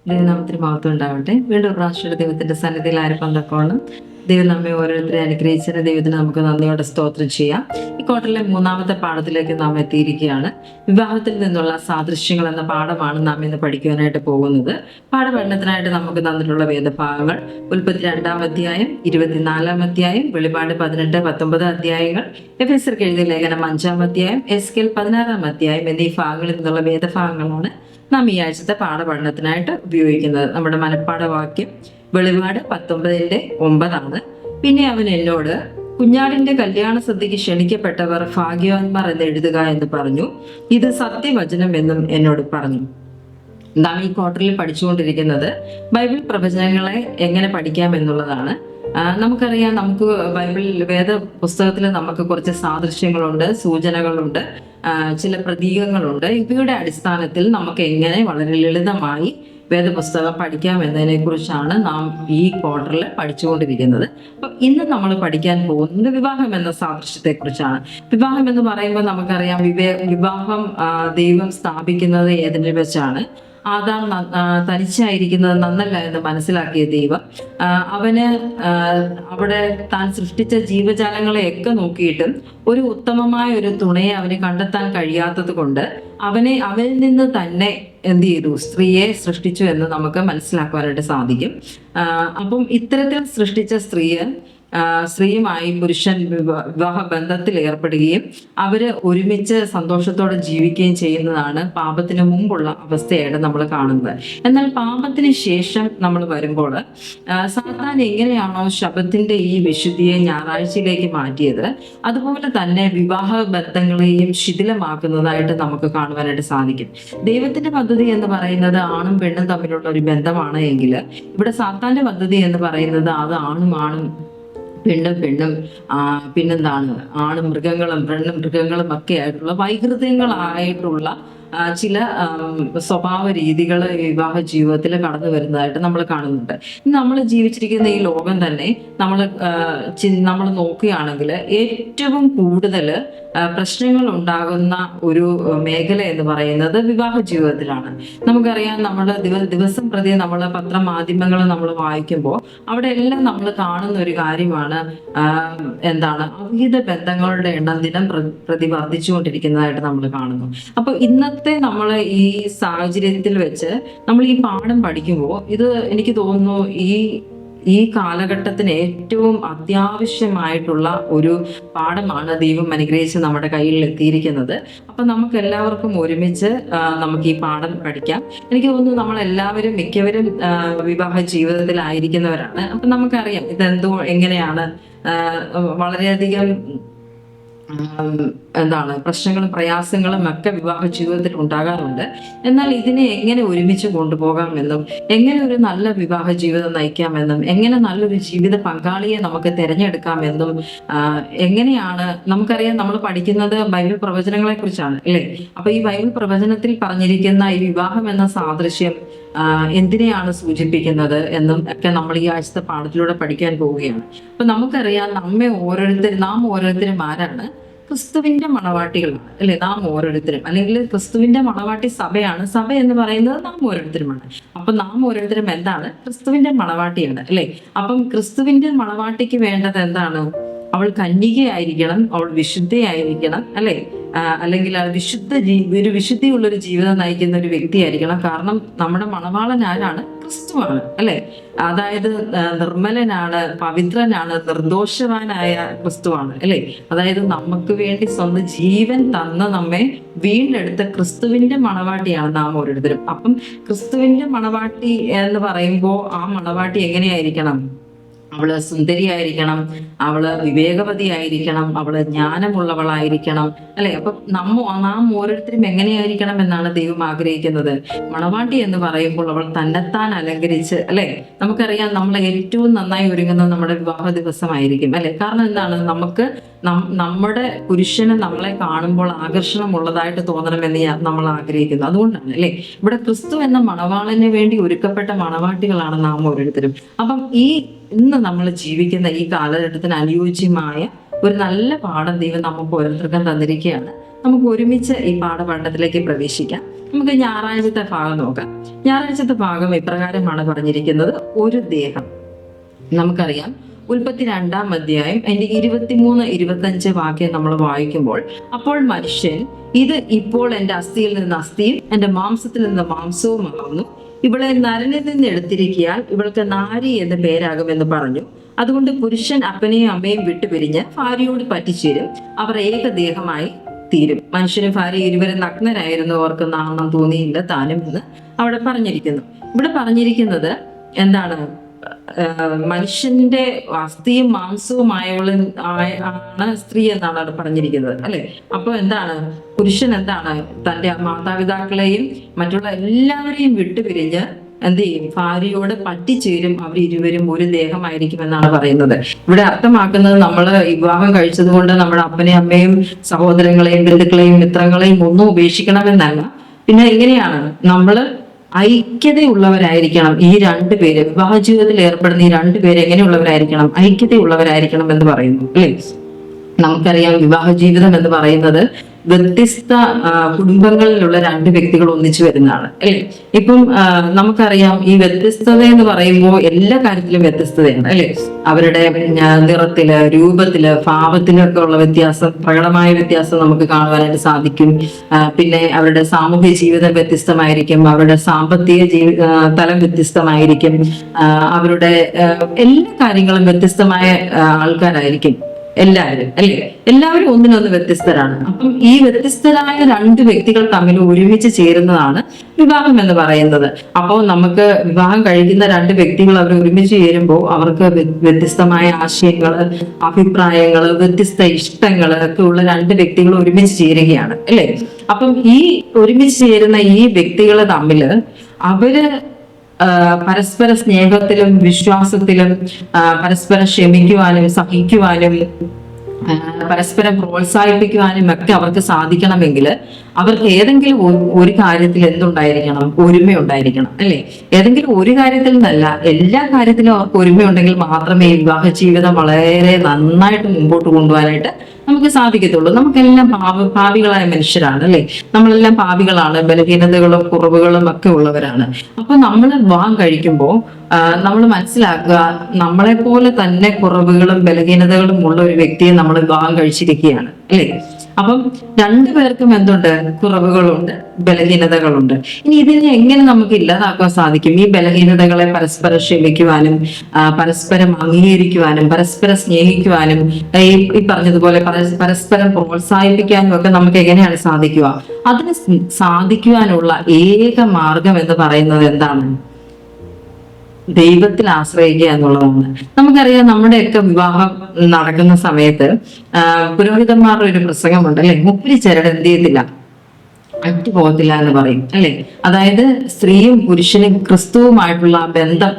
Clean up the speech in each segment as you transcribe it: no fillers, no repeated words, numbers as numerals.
ദൈവനാമത്തിന് മഹത്വം ഉണ്ടാവട്ടെ. വീണ്ടും ഒരു പ്രാവശ്യം ദൈവത്തിന്റെ സന്നിധിയിൽ ആയിരിക്കാൻ തക്കവണ്ണം ദൈവം നമ്മെ ഓരോരുത്തരെ അനുഗ്രഹിച്ചതിന് ദൈവത്തിന് നമുക്ക് നന്ദിയോടെ സ്തോത്രം ചെയ്യാം. ഈ ക്വാർട്ടറിലെ മൂന്നാമത്തെ പാഠത്തിലേക്ക് നാം എത്തിയിരിക്കുകയാണ്. വിവാഹത്തിൽ നിന്നുള്ള സാദൃശ്യങ്ങൾ എന്ന പാഠമാണ് നാം ഇന്ന് പഠിക്കുവാനായിട്ട് പോകുന്നത്. പാഠപഠനത്തിനായിട്ട് നമുക്ക് തന്നിട്ടുള്ള വേദഭാഗങ്ങൾ ഉൽപ്പത്തി 2-ാം അധ്യായം, 24-ാം അധ്യായം, വെളിപാട് 18-19 അധ്യായങ്ങൾ, എഫെസ്യർക്ക് എഴുതിയ ലേഖനം 5-ാം അധ്യായം, എസ്കേൽ 16-ാം അധ്യായം എന്നീ ഭാഗങ്ങളിൽ നിന്നുള്ള വേദഭാഗങ്ങളാണ് നാം ഈ ആഴ്ചത്തെ പാഠപഠനത്തിനായിട്ട് ഉപയോഗിക്കുന്നത്. നമ്മുടെ മനഃപ്പാഠവാക്യം വെളിപാട് 19:9 പിന്നെ അവൻ എന്നോട്, കുഞ്ഞാടിന്റെ കല്യാണ സദ്യക്ക് ക്ഷണിക്കപ്പെട്ടവർ ഭാഗ്യവാന്മാർ എന്ന് എഴുതുക എന്ന് പറഞ്ഞു. ഇത് സത്യവചനം എന്നും എന്നോട് പറഞ്ഞു. നാം ഈ ക്വാർട്ടറിൽ പഠിച്ചുകൊണ്ടിരിക്കുന്നത് ബൈബിൾ പ്രവചനങ്ങളെ എങ്ങനെ പഠിക്കാം എന്നുള്ളതാണ്. നമുക്കറിയാം, നമുക്ക് വേദ പുസ്തകത്തിൽ നമുക്ക് കുറച്ച് സാദൃശ്യങ്ങളുണ്ട്, സൂചനകളുണ്ട്, ചില പ്രതീകങ്ങളുണ്ട്. ഇവയുടെ അടിസ്ഥാനത്തിൽ നമുക്ക് എങ്ങനെ വളരെ ലളിതമായി വേദപുസ്തകം പഠിക്കാം എന്നതിനെ കുറിച്ചാണ് നാം ഈ ക്വാർട്ടറിൽ പഠിച്ചുകൊണ്ടിരിക്കുന്നത്. അപ്പം ഇന്ന് നമ്മൾ പഠിക്കാൻ പോകുന്നത് വിവാഹം എന്ന സാദൃശ്യത്തെ കുറിച്ചാണ്. വിവാഹം എന്ന് പറയുമ്പോൾ നമുക്കറിയാം, വിവാഹം ദൈവം സ്ഥാപിക്കുന്നത് ഏതിനെ വെച്ചാണ്? ആദാം തനിച്ചായിരിക്കുന്നത് നന്നല്ല എന്ന് മനസ്സിലാക്കിയ ദൈവം അവന് അവിടെ താൻ സൃഷ്ടിച്ച ജീവജാലങ്ങളെയൊക്കെ നോക്കിയിട്ടും ഒരു ഉത്തമമായ ഒരു തുണയെ അവന് കണ്ടെത്താൻ കഴിയാത്തത് കൊണ്ട് അവനിൽ നിന്ന് തന്നെ എന്ത് ചെയ്തു? സ്ത്രീയെ സൃഷ്ടിച്ചു എന്ന് നമുക്ക് മനസ്സിലാക്കുവാനായിട്ട് സാധിക്കും. അപ്പം ഇത്തരത്തിൽ സൃഷ്ടിച്ച സ്ത്രീയുമായി പുരുഷൻ വിവാഹ ബന്ധത്തിൽ ഏർപ്പെടുകയും അവര് ഒരുമിച്ച് സന്തോഷത്തോടെ ജീവിക്കുകയും ചെയ്യുന്നതാണ് പാപത്തിന് മുമ്പുള്ള അവസ്ഥയായിട്ട് നമ്മൾ കാണുന്നത്. എന്നാൽ പാപത്തിന് ശേഷം നമ്മൾ വരുമ്പോൾ സാത്താൻ എങ്ങനെയാണോ ശബത്തിന്റെ ഈ വിശുദ്ധിയെ ഞായറാഴ്ചയിലേക്ക് മാറ്റിയത്, അതുപോലെ തന്നെ വിവാഹ ബന്ധങ്ങളെയും ശിഥിലമാക്കുന്നതായിട്ട് നമുക്ക് കാണുവാനായിട്ട് സാധിക്കും. ദൈവത്തിന്റെ പദ്ധതി എന്ന് പറയുന്നത് ആണും പെണ്ണും തമ്മിലുള്ള ഒരു ബന്ധമാണ് എങ്കിൽ, ഇവിടെ സാത്താന്റെ പദ്ധതി എന്ന് പറയുന്നത് അത് ആണും പെണ്ണും പിന്നെന്താണ്, ആണും മൃഗങ്ങളും പെണ്ണും മൃഗങ്ങളും ഒക്കെ ആയിട്ടുള്ള വൈകൃതങ്ങളായിട്ടുള്ള ചില സ്വഭാവ രീതികൾ വിവാഹ ജീവിതത്തിൽ കടന്നു വരുന്നതായിട്ട് നമ്മൾ കാണുന്നുണ്ട്. നമ്മൾ ജീവിച്ചിരിക്കുന്ന ഈ ലോകം തന്നെ നമ്മൾ നോക്കുകയാണെങ്കിൽ ഏറ്റവും കൂടുതൽ പ്രശ്നങ്ങൾ ഉണ്ടാകുന്ന ഒരു മേഖല എന്ന് പറയുന്നത് വിവാഹ ജീവിതത്തിലാണ്. നമുക്കറിയാം, നമ്മുടെ ദിവസം പ്രതി നമ്മൾ പത്രമാധ്യമങ്ങൾ നമ്മൾ വായിക്കുമ്പോൾ അവിടെ എല്ലാം നമ്മൾ കാണുന്ന ഒരു കാര്യമാണ്, അവിഹിത ബന്ധങ്ങളുടെ എണ്ണം ദിനം പ്രതി വർദ്ധിച്ചുകൊണ്ടിരിക്കുന്നതായിട്ട് നമ്മൾ കാണുന്നു. അപ്പൊ ഇന്നത്തെ നമ്മൾ ഈ സാഹചര്യത്തിൽ വെച്ച് നമ്മൾ ഈ പാഠം പഠിക്കുമ്പോൾ ഇത് എനിക്ക് തോന്നുന്നു ഈ കാലഘട്ടത്തിന് ഏറ്റവും അത്യാവശ്യമായിട്ടുള്ള ഒരു പാഠമാണ് ദൈവം അനുഗ്രഹിച്ച് നമ്മുടെ കയ്യിൽ എത്തിയിരിക്കുന്നത്. അപ്പൊ നമുക്ക് എല്ലാവർക്കും ഒരുമിച്ച് നമുക്ക് ഈ പാഠം പഠിക്കാം. എനിക്ക് തോന്നുന്നു മിക്കവരും വിവാഹ ജീവിതത്തിലായിരിക്കുന്നവരാണ്. അപ്പൊ നമുക്കറിയാം എങ്ങനെയാണ് വളരെയധികം പ്രശ്നങ്ങളും പ്രയാസങ്ങളും ഒക്കെ വിവാഹ ജീവിതത്തിൽ ഉണ്ടാകാറുണ്ട്. എന്നാൽ ഇതിനെ എങ്ങനെ ഒരുമിച്ച് കൊണ്ടുപോകാമെന്നും, എങ്ങനെ ഒരു നല്ല വിവാഹ ജീവിതം നയിക്കാമെന്നും, എങ്ങനെ നല്ലൊരു ജീവിത പങ്കാളിയെ നമുക്ക് തിരഞ്ഞെടുക്കാമെന്നും, എങ്ങനെയാണ് നമുക്കറിയാം, നമ്മൾ പഠിക്കുന്നത് ബൈബിൾ പ്രവചനങ്ങളെ കുറിച്ചാണ്, അല്ലേ? അപ്പൊ ഈ ബൈബിൾ പ്രവചനത്തിൽ പറഞ്ഞിരിക്കുന്ന ഈ വിവാഹം എന്ന സാദൃശ്യം എന്തിനെയാണ് സൂചിപ്പിക്കുന്നത് എന്നും ഒക്കെ നമ്മൾ ഈ ആഴ്ചത്തെ പാഠത്തിലൂടെ പഠിക്കാൻ പോവുകയാണ്. അപ്പൊ നമുക്കറിയാം, നാം ഓരോരുത്തരും ആരാണ്? ക്രിസ്തുവിന്റെ മണവാട്ടികളാണ്, അല്ലെ? നാം ഓരോരുത്തരും, അല്ലെങ്കിൽ ക്രിസ്തുവിന്റെ മണവാട്ടി സഭയാണ്. സഭ എന്ന് പറയുന്നത് നാം ഓരോരുത്തരുമാണ്. അപ്പൊ നാം ഓരോരുത്തരും എന്താണ്? ക്രിസ്തുവിന്റെ മണവാട്ടിയാണ്, അല്ലെ? അപ്പം ക്രിസ്തുവിന്റെ മണവാട്ടിക്ക് വേണ്ടത് എന്താണ്? അവൾ കന്യകയായിരിക്കണം, അവൾ വിശുദ്ധയായിരിക്കണം, അല്ലെ? അല്ലെങ്കിൽ ഒരു വിശുദ്ധിയുള്ളൊരു ജീവിതം നയിക്കുന്ന ഒരു വ്യക്തിയായിരിക്കണം. കാരണം നമ്മുടെ മണവാളൻ ആരാണ്? ക്രിസ്തുവാണ്, അല്ലെ? അതായത് നിർമ്മലനാണ്, പവിത്രനാണ്, നിർദോഷവാനായ ക്രിസ്തുവാണ്, അല്ലെ? അതായത് നമുക്ക് വേണ്ടി സ്വന്തം ജീവൻ തന്ന് നമ്മെ വീണ്ടെടുത്ത ക്രിസ്തുവിന്റെ മണവാട്ടിയാണ് നാം ഓരോരുത്തരും. അപ്പം ക്രിസ്തുവിന്റെ മണവാട്ടി എന്ന് പറയുമ്പോൾ ആ മണവാട്ടി എങ്ങനെയായിരിക്കണം? അവള് സുന്ദരിയായിരിക്കണം, അവള് വിവേകവതിയായിരിക്കണം, അവള് ജ്ഞാനമുള്ളവളായിരിക്കണം, അല്ലെ? അപ്പൊ നാം ഓരോരുത്തരും എങ്ങനെയായിരിക്കണം എന്നാണ് ദൈവം ആഗ്രഹിക്കുന്നത്. മണവാട്ടി എന്ന് പറയുമ്പോൾ അവൾ തന്നെത്താൻ അലങ്കരിച്ച്, അല്ലെ? നമുക്കറിയാം, നമ്മൾ ഏറ്റവും നന്നായി ഒരുങ്ങുന്നത് നമ്മുടെ വിവാഹ ദിവസമായിരിക്കും, അല്ലെ? കാരണം എന്താണ്? നമ്മുടെ പുരുഷന് നമ്മളെ കാണുമ്പോൾ ആകർഷണമുള്ളതായിട്ട് തോന്നണമെന്ന് നമ്മൾ ആഗ്രഹിക്കുന്നു. അതുകൊണ്ടാണ്, അല്ലെ? ഇവിടെ ക്രിസ്തു എന്ന മണവാളന് വേണ്ടി ഒരുക്കപ്പെട്ട മണവാട്ടികളാണ് നാം ഓരോരുത്തരും. അപ്പം ഇന്ന് നമ്മൾ ജീവിക്കുന്ന ഈ കാലഘട്ടത്തിന് അനുയോജ്യമായ ഒരു നല്ല പാഠം ദൈവം നമുക്ക് ഓരോരുത്തർക്കും തന്നിരിക്കുകയാണ്. നമുക്ക് ഒരുമിച്ച് ഈ പാഠപഠനത്തിലേക്ക് പ്രവേശിക്കാം. നമുക്ക് ഞായറാഴ്ചത്തെ ഭാഗം നോക്കാം. ഞായറാഴ്ചത്തെ ഭാഗം ഇപ്രകാരമാണ് പറഞ്ഞിരിക്കുന്നത്: ഒരു ദേഹം. നമുക്കറിയാം, ഉൽപ്പത്തി 2-ാം അധ്യായം അതിന്റെ 23-25 വാക്യം നമ്മൾ വായിക്കുമ്പോൾ, അപ്പോൾ മനുഷ്യൻ, ഇത് ഇപ്പോൾ എൻ്റെ അസ്ഥിയിൽ നിന്ന് അസ്ഥിയും എൻ്റെ മാംസത്തിൽ നിന്ന് മാംസവുമാകുന്നു. ഇവളെ നരനിൽ നിന്ന് എടുത്തിരിക്കാൻ ഇവൾക്ക് നാരി എന്ന് പേരാകുമെന്ന് പറഞ്ഞു. അതുകൊണ്ട് പുരുഷൻ അപ്പനെയും അമ്മയും വിട്ടുപിരിഞ്ഞ് ഭാര്യയോട് പറ്റിച്ചേരും, അവർ ഏകദേഹമായി തീരും. മനുഷ്യനും ഭാര്യ ഇരുവരും നഗ്നരായിരുന്നു, അവർക്ക് നാണം തോന്നിയില്ല താനും എന്ന് അവിടെ പറഞ്ഞിരിക്കുന്നു. ഇവിടെ പറഞ്ഞിരിക്കുന്നത് എന്താണ്? മനുഷ്യന്റെ അസ്ഥിയും മാംസവുമായവള് ആണ് സ്ത്രീ എന്നാണ് അവിടെ പറഞ്ഞിരിക്കുന്നത്, അല്ലെ? അപ്പൊ എന്താണ്? പുരുഷൻ എന്താണ്? തന്റെ മാതാപിതാക്കളെയും മറ്റുള്ള എല്ലാവരെയും വിട്ടുപിരിഞ്ഞ് എന്ത് ചെയ്യും? ഭാര്യയോട് പറ്റിച്ചേരും, അവർ ഇരുവരും ഒരു ദേഹമായിരിക്കും എന്നാണ് പറയുന്നത്. ഇവിടെ അർത്ഥമാക്കുന്നത് നമ്മൾ വിവാഹം കഴിച്ചത് കൊണ്ട് നമ്മുടെ അപ്പനെയും അമ്മയും സഹോദരങ്ങളെയും ബന്ധുക്കളെയും മിത്രങ്ങളെയും ഒന്നും ഉപേക്ഷിക്കണമെന്നല്ല. പിന്നെ എങ്ങനെയാണ് നമ്മൾ ഐക്യതയുള്ളവരായിരിക്കണം? ഈ രണ്ടുപേര് വിവാഹ ജീവിതത്തിൽ ഏർപ്പെടുന്ന ഈ രണ്ടുപേര് എങ്ങനെയുള്ളവരായിരിക്കണം? ഐക്യതയുള്ളവരായിരിക്കണം എന്ന് പറയുന്നു, അല്ലേ? നമുക്കറിയാം, വിവാഹ ജീവിതം എന്ന് പറയുന്നത് വ്യത്യസ്ത കുടുംബങ്ങളിലുള്ള രണ്ട് വ്യക്തികൾ ഒന്നിച്ചു വരുന്നതാണ്, അല്ലേ? ഇപ്പം നമുക്കറിയാം, ഈ വ്യത്യസ്തത എന്ന് പറയുമ്പോൾ എല്ലാ കാര്യത്തിലും വ്യത്യസ്തതയാണ്, അല്ലേ? അവരുടെ നിറത്തില്, രൂപത്തില്, ഭാവത്തിലൊക്കെ ഉള്ള വ്യത്യാസം, പ്രകടമായ വ്യത്യാസം നമുക്ക് കാണുവാനായിട്ട് സാധിക്കും. പിന്നെ അവരുടെ സാമൂഹ്യ ജീവിതം വ്യത്യസ്തമായിരിക്കും, അവരുടെ സാമ്പത്തിക തലം വ്യത്യസ്തമായിരിക്കും, അവരുടെ എല്ലാ കാര്യങ്ങളും വ്യത്യസ്തമായ ആൾക്കാരായിരിക്കും എല്ലാവരും, അല്ലേ? എല്ലാവരും ഒന്നിനൊന്ന് വ്യത്യസ്തരാണ്. അപ്പം ഈ വ്യത്യസ്തരായ രണ്ട് വ്യക്തികൾ തമ്മിൽ ഒരുമിച്ച് ചേരുന്നതാണ് വിവാഹം എന്ന് പറയുന്നത്. അപ്പോൾ നമുക്ക് വിവാഹം കഴിക്കുന്ന രണ്ട് വ്യക്തികൾ അവർ ഒരുമിച്ച് ചേരുമ്പോൾ അവർക്ക് വ്യത്യസ്തമായ ആശയങ്ങള്, അഭിപ്രായങ്ങള്, വ്യത്യസ്ത ഇഷ്ടങ്ങള് ഒക്കെ ഉള്ള രണ്ട് വ്യക്തികൾ ഒരുമിച്ച് ചേരുകയാണ്, അല്ലേ? അപ്പം ഈ ഒരുമിച്ച് ചേരുന്ന ഈ വ്യക്തികൾ തമ്മില് അവര് പരസ്പര സ്നേഹത്തിലും വിശ്വാസത്തിലും പരസ്പരം ക്ഷമിക്കുവാനും സഹിക്കുവാനും പരസ്പരം പ്രോത്സാഹിപ്പിക്കുവാനും ഒക്കെ അവർക്ക് സാധിക്കണമെങ്കിൽ അവർക്ക് ഏതെങ്കിലും ഒരു കാര്യത്തിൽ എന്തുണ്ടായിരിക്കണം? ഒരുമയുണ്ടായിരിക്കണം, അല്ലേ? ഏതെങ്കിലും ഒരു കാര്യത്തിൽ നിന്നല്ല, എല്ലാ കാര്യത്തിലും അവർക്ക് ഒരുമയുണ്ടെങ്കിൽ മാത്രമേ വിവാഹ ജീവിതം വളരെ നന്നായിട്ട് മുമ്പോട്ട് കൊണ്ടുപോകാനായിട്ട് നമുക്ക് സാധിക്കത്തുള്ളൂ. നമുക്കെല്ലാം പാപികളായ മനുഷ്യരാണ്, അല്ലേ? നമ്മളെല്ലാം പാപികളാണ്, ബലഹീനതകളും കുറവുകളും ഒക്കെ ഉള്ളവരാണ്. അപ്പൊ നമ്മൾ വിവാഹം കഴിക്കുമ്പോൾ നമ്മൾ മനസ്സിലാക്കുക, നമ്മളെ പോലെ തന്നെ കുറവുകളും ബലഹീനതകളും ഉള്ള ഒരു വ്യക്തിയെ നമ്മൾ വിവാഹം കഴിച്ചിരിക്കുകയാണ്, അല്ലേ? അപ്പം രണ്ടുപേർക്കും എന്തുണ്ട്? കുറവുകളുണ്ട്, ബലഹീനതകളുണ്ട്. ഇനി ഇതിനെ എങ്ങനെ നമുക്ക് ഇല്ലാതാക്കാൻ സാധിക്കും? ഈ ബലഹീനതകളെ പരസ്പരം ക്ഷമിക്കുവാനും പരസ്പരം അംഗീകരിക്കുവാനും പരസ്പരം സ്നേഹിക്കുവാനും ഈ പറഞ്ഞതുപോലെ പരസ്പരം പ്രോത്സാഹിപ്പിക്കാനും ഒക്കെ നമുക്ക് എങ്ങനെയാണ് സാധിക്കുക? അതിന് സാധിക്കുവാനുള്ള ഏക മാർഗം എന്ന് പറയുന്നത് എന്താണ്? ദൈവത്തിൽ ആശ്രയിക്കുക എന്നുള്ളതാണ്. നമുക്കറിയാം, നമ്മുടെയൊക്കെ വിവാഹം നടക്കുന്ന സമയത്ത് പുരോഹിതന്മാരുടെ ഒരു പ്രസംഗമുണ്ട്, അല്ലെ? മുപ്പിരി ചരട് എന്ത് ചെയ്യത്തില്ല, അറ്റുപോകത്തില്ല എന്ന് പറയും, അല്ലെ? അതായത് സ്ത്രീയും പുരുഷനും ക്രിസ്തുവുമായിട്ടുള്ള ബന്ധം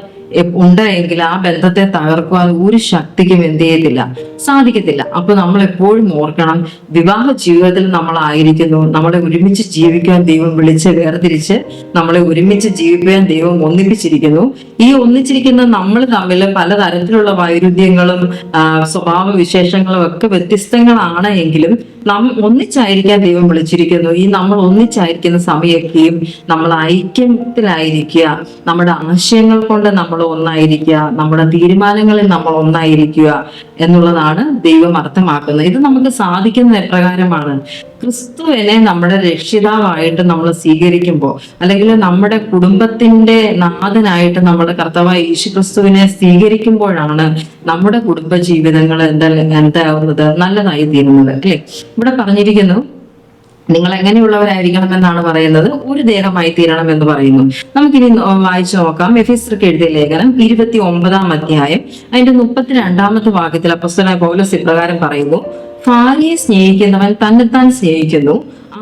ഉണ്ടെങ്കിൽ ആ ബന്ധത്തെ തകർക്കുവാൻ ഒരു ശക്തിക്കും എന്ത് ചെയ്യത്തില്ല, സാധിക്കത്തില്ല. അപ്പൊ നമ്മൾ എപ്പോഴും ഓർക്കണം, വിവാഹ ജീവിതത്തിൽ നമ്മളായിരിക്കുന്നു, നമ്മളെ ഒരുമിച്ച് ജീവിക്കാൻ ദൈവം വിളിച്ച് വേർതിരിച്ച് നമ്മളെ ഒരുമിച്ച് ജീവിക്കാൻ ദൈവം ഒന്നിപ്പിച്ചിരിക്കുന്നു. ഈ ഒന്നിച്ചിരിക്കുന്ന നമ്മൾ തമ്മിൽ പലതരത്തിലുള്ള വൈരുദ്ധ്യങ്ങളും സ്വഭാവ വിശേഷങ്ങളും ഒക്കെ വ്യത്യസ്തങ്ങളാണ് എങ്കിലും ഒന്നിച്ചായിരിക്കാൻ ദൈവം വിളിച്ചിരിക്കുന്നു. ഈ നമ്മൾ ഒന്നിച്ചായിരിക്കുന്ന സമയമൊക്കെയും നമ്മൾ ഐക്യത്തിലായിരിക്കുക, നമ്മുടെ ആശയങ്ങൾ കൊണ്ട് നമ്മൾ ഒന്നായിരിക്കുക, നമ്മുടെ തീരുമാനങ്ങളിൽ നമ്മൾ ഒന്നായിരിക്കുക എന്നുള്ളതാണ് ദൈവം അർത്ഥമാക്കുന്നത്. ഇത് നമുക്ക് സാധിക്കുന്നത് എപ്രകാരമാണ്? ക്രിസ്തുവിനെ നമ്മുടെ രക്ഷിതാവായിട്ട് നമ്മൾ സ്വീകരിക്കുമ്പോൾ, അല്ലെങ്കിൽ നമ്മുടെ കുടുംബത്തിന്റെ നാഥനായിട്ട് നമ്മുടെ കർത്താവായ യേശു ക്രിസ്തുവിനെ സ്വീകരിക്കുമ്പോഴാണ് നമ്മുടെ കുടുംബ ജീവിതങ്ങൾ എന്താവുന്നത്? നല്ലതായി തീരുന്നത്, അല്ലെ? ഇവിടെ പറഞ്ഞിരിക്കുന്നു, നിങ്ങൾ എങ്ങനെയുള്ളവരായിരിക്കണം എന്നാണ് പറയുന്നത്? ഒരു ദേഹമായി തീരണം എന്ന് പറയുന്നു. നമുക്കിനി വായിച്ചു നോക്കാം. എഫെസ്യർക്ക് എഴുതിയ ലേഖനം 29-ാം അധ്യായം അതിന്റെ 32-ാമത്തെ വാക്യത്തിൽ അപ്പോസ്തലനായ പൗലോസ് ഇപ്രകാരം പറയുന്നു: ഭാര്യയെ സ്നേഹിക്കുന്നവൻ തന്നെത്താൻ സ്നേഹിക്കുന്നു.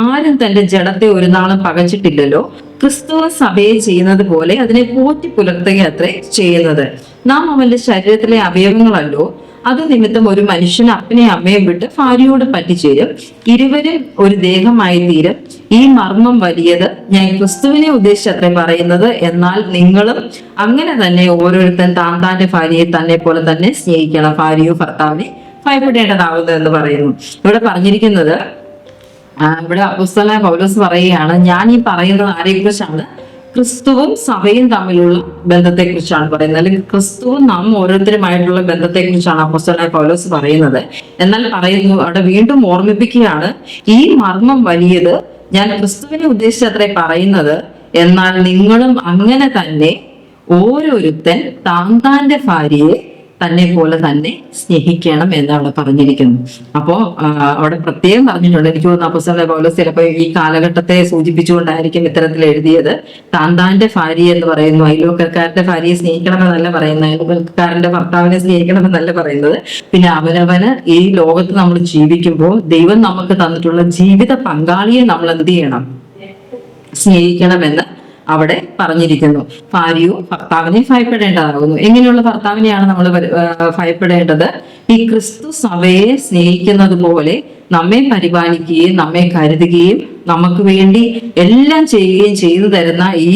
ആരും തന്റെ ജഡത്തെ ഒരു നാളും പകച്ചിട്ടില്ലല്ലോ. ക്രിസ്തു സഭയെ ചെയ്യുന്നത് പോലെ അതിനെ പോറ്റി പുലർത്തുക അത്രേ ചെയ്യുന്നത്. നാം അവന്റെ ശരീരത്തിലെ അവയവങ്ങളല്ലോ. അത് നിമിത്തം ഒരു മനുഷ്യൻ അപ്പനെയും അമ്മയും വിട്ട് ഭാര്യയോട് പറ്റിച്ചേരും, ഇരുവരും ഒരു ദേഹമായി തീരും. ഈ മർമ്മം വലിയത്. ഞാൻ ക്രിസ്തുവിനെ ഉദ്ദേശിച്ചത്രേ പറയുന്നത്. എന്നാൽ നിങ്ങളും അങ്ങനെ തന്നെ ഓരോരുത്തൻ താന്റെ ഭാര്യയെ തന്നെ പോലെ തന്നെ സ്നേഹിക്കണം. ഭാര്യയോ ഭർത്താവിനെ ഭയപ്പെടേണ്ടതാവുന്നു എന്ന് പറയുന്നു. ഇവിടെ പറഞ്ഞിരിക്കുന്നത് ഇവിടെ അപ്പോസ്തലനായ പൗലോസ് പറയുകയാണ്, ഞാൻ ഈ പറയുന്നത് ആരെക്കുറിച്ചാണ്? ക്രിസ്തുവും സഭയും തമ്മിലുള്ള ബന്ധത്തെ കുറിച്ചാണ് പറയുന്നത്, അല്ലെങ്കിൽ ക്രിസ്തുവും നാം ഓരോരുത്തരുമായിട്ടുള്ള ബന്ധത്തെ കുറിച്ചാണ് അപ്പോസ്തലനായ പൗലോസ് പറയുന്നത്. എന്നാൽ പറയുന്നു, അവിടെ വീണ്ടും ഓർമ്മിപ്പിക്കുകയാണ്, ഈ മർമ്മം വലിയത്, ഞാൻ ക്രിസ്തുവിനെ ഉദ്ദേശിച്ചത്രേ പറയുന്നത്, എന്നാൽ നിങ്ങളും അങ്ങനെ തന്നെ ഓരോരുത്തൻ താന്റെ ഭാര്യയെ തന്നെ പോലെ തന്നെ സ്നേഹിക്കണം എന്ന് അവിടെ പറഞ്ഞിരിക്കുന്നു. അപ്പോ അവിടെ പ്രത്യേകം പറഞ്ഞിട്ടുണ്ട്. എനിക്ക് തോന്നുന്നു അപ്പോസ്തലനായ പൗലോസ് ചിലപ്പോൾ ഈ കാലഘട്ടത്തെ സൂചിപ്പിച്ചുകൊണ്ടായിരിക്കും ഇത്തരത്തിൽ എഴുതിയത്. താന്റെ ഭാര്യ എന്ന് പറയുന്നു, അയൽവക്കക്കാരന്റെ ഭാര്യയെ സ്നേഹിക്കണമെന്നല്ല പറയുന്നത്, അയൽവക്കക്കാരന്റെ ഭർത്താവിനെ സ്നേഹിക്കണമെന്നല്ല പറയുന്നത്. പിന്നെ അവനവന് ഈ ലോകത്ത് നമ്മൾ ജീവിക്കുമ്പോൾ ദൈവം നമുക്ക് തന്നിട്ടുള്ള ജീവിത പങ്കാളിയെ നമ്മൾ എന്ത് ചെയ്യണം? സ്നേഹിക്കണമെന്ന് അവിടെ പറഞ്ഞിരിക്കുന്നു. ഭാര്യയോ ഭർത്താവിനെ ഭയപ്പെടേണ്ടതാകുന്നു. എങ്ങനെയുള്ള ഭർത്താവിനെയാണ് നമ്മൾ ഭയപ്പെടേണ്ടത്? ഈ ക്രിസ്തു സഭയെ സ്നേഹിക്കുന്നത് പോലെ നമ്മെ പരിപാലിക്കുകയും നമ്മെ കരുതുകയും നമുക്ക് വേണ്ടി എല്ലാം ചെയ്യുകയും ചെയ്തു തരുന്ന ഈ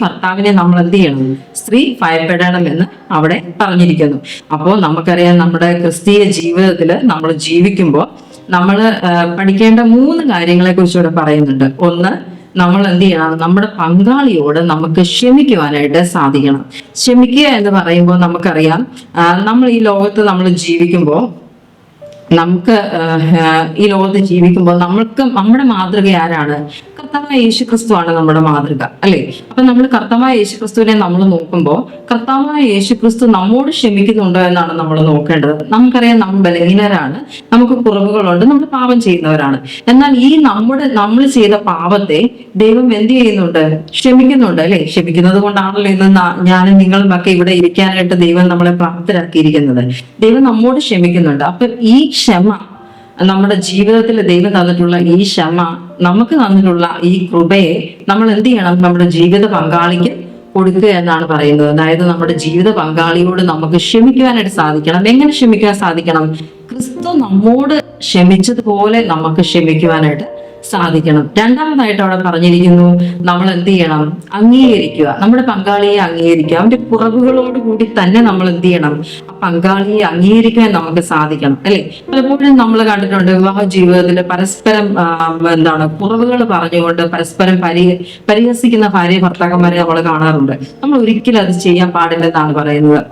ഭർത്താവിനെ നമ്മൾ എന്ത് ചെയ്യണം? സ്ത്രീ ഭയപ്പെടണമെന്ന് അവിടെ പറഞ്ഞിരിക്കുന്നു. അപ്പോൾ നമുക്കറിയാം, നമ്മുടെ ക്രിസ്തീയ ജീവിതത്തിൽ നമ്മൾ ജീവിക്കുമ്പോൾ നമ്മൾ പഠിക്കേണ്ട 3 കാര്യങ്ങളെ കുറിച്ചുകൂടെ പറയുന്നുണ്ട്. ഒന്ന്, നമ്മൾ എന്ത് ചെയ്യണം? നമ്മുടെ പങ്കാളിയോട് നമുക്ക് ക്ഷമിക്കുവാനായിട്ട് സാധിക്കണം. ക്ഷമിക്കുക എന്ന് പറയുമ്പോൾ നമുക്കറിയാം, നമ്മൾ ഈ ലോകത്ത് നമ്മൾ ജീവിക്കുമ്പോൾ ഈ ലോകത്ത് ജീവിക്കുമ്പോൾ നമ്മുടെ മാതൃക ആരാണ്? കർത്താവായ യേശു ക്രിസ്തുവാണ് നമ്മുടെ മാതൃക, അല്ലെ? അപ്പൊ നമ്മൾ കർത്താവായ യേശു ക്രിസ്തുവിനെ നമ്മൾ നോക്കുമ്പോൾ കർത്താവായ യേശു ക്രിസ്തു നമ്മോട് ക്ഷമിക്കുന്നുണ്ടോ എന്നാണ് നമ്മൾ നോക്കേണ്ടത്. നമുക്കറിയാം, നമ്മൾ ബലഹീനരാണ്, നമുക്ക് കുറവുകളുണ്ട്, നമ്മൾ പാപം ചെയ്യുന്നവരാണ്. എന്നാൽ ഈ നമ്മൾ ചെയ്ത പാപത്തെ ദൈവം എന്ത് ചെയ്യുന്നുണ്ട്? ക്ഷമിക്കുന്നുണ്ട്, അല്ലെ? ക്ഷമിക്കുന്നത് കൊണ്ടാണല്ലോ ഇന്ന് ഞാനും നിങ്ങളും ഒക്കെ ഇവിടെ ഇരിക്കാനായിട്ട് ദൈവം നമ്മളെ പ്രാപ്തരാക്കിയിരിക്കുന്നത്. ദൈവം നമ്മോട് ക്ഷമിക്കുന്നുണ്ട്. അപ്പൊ ഈ ക്ഷമ, നമ്മുടെ ജീവിതത്തിൽ ദൈവം തന്നിട്ടുള്ള ഈ ക്ഷമ, നമുക്ക് തന്നിട്ടുള്ള ഈ കൃപയെ നമ്മൾ എന്ത് ചെയ്യണം? നമ്മുടെ ജീവിത പങ്കാളിക്ക് കൊടുക്കുക എന്നാണ് പറയുന്നത്. അതായത് നമ്മുടെ ജീവിത പങ്കാളിയോട് നമുക്ക് ക്ഷമിക്കുവാനായിട്ട് സാധിക്കണം. എങ്ങനെ ക്ഷമിക്കാൻ സാധിക്കണം? ക്രിസ്തു നമ്മോട് ക്ഷമിച്ചതുപോലെ നമുക്ക് ക്ഷമിക്കുവാനായിട്ട് സാധിക്കണം. രണ്ടാമതായിട്ട് അവിടെ പറഞ്ഞിരിക്കുന്നു, നമ്മൾ എന്ത് ചെയ്യണം? അംഗീകരിക്കുക, നമ്മുടെ പങ്കാളിയെ അംഗീകരിക്കുക. അവന്റെ കുറവുകളോട് കൂടി തന്നെ നമ്മൾ എന്ത് ചെയ്യണം? ആ പങ്കാളിയെ അംഗീകരിക്കാൻ നമുക്ക് സാധിക്കണം, അല്ലെ? പലപ്പോഴും നമ്മൾ കണ്ടിട്ടുണ്ട്, വിവാഹ ജീവിതത്തിൽ പരസ്പരം കുറവുകൾ പറഞ്ഞുകൊണ്ട് പരസ്പരം പരിഹസിക്കുന്ന ഭാര്യ ഭർത്താക്കന്മാരെ നമ്മൾ കാണാറുണ്ട്. നമ്മൾ ഒരിക്കലും അത് ചെയ്യാൻ പാടില്ലെന്നാണ് പറയുന്നത്.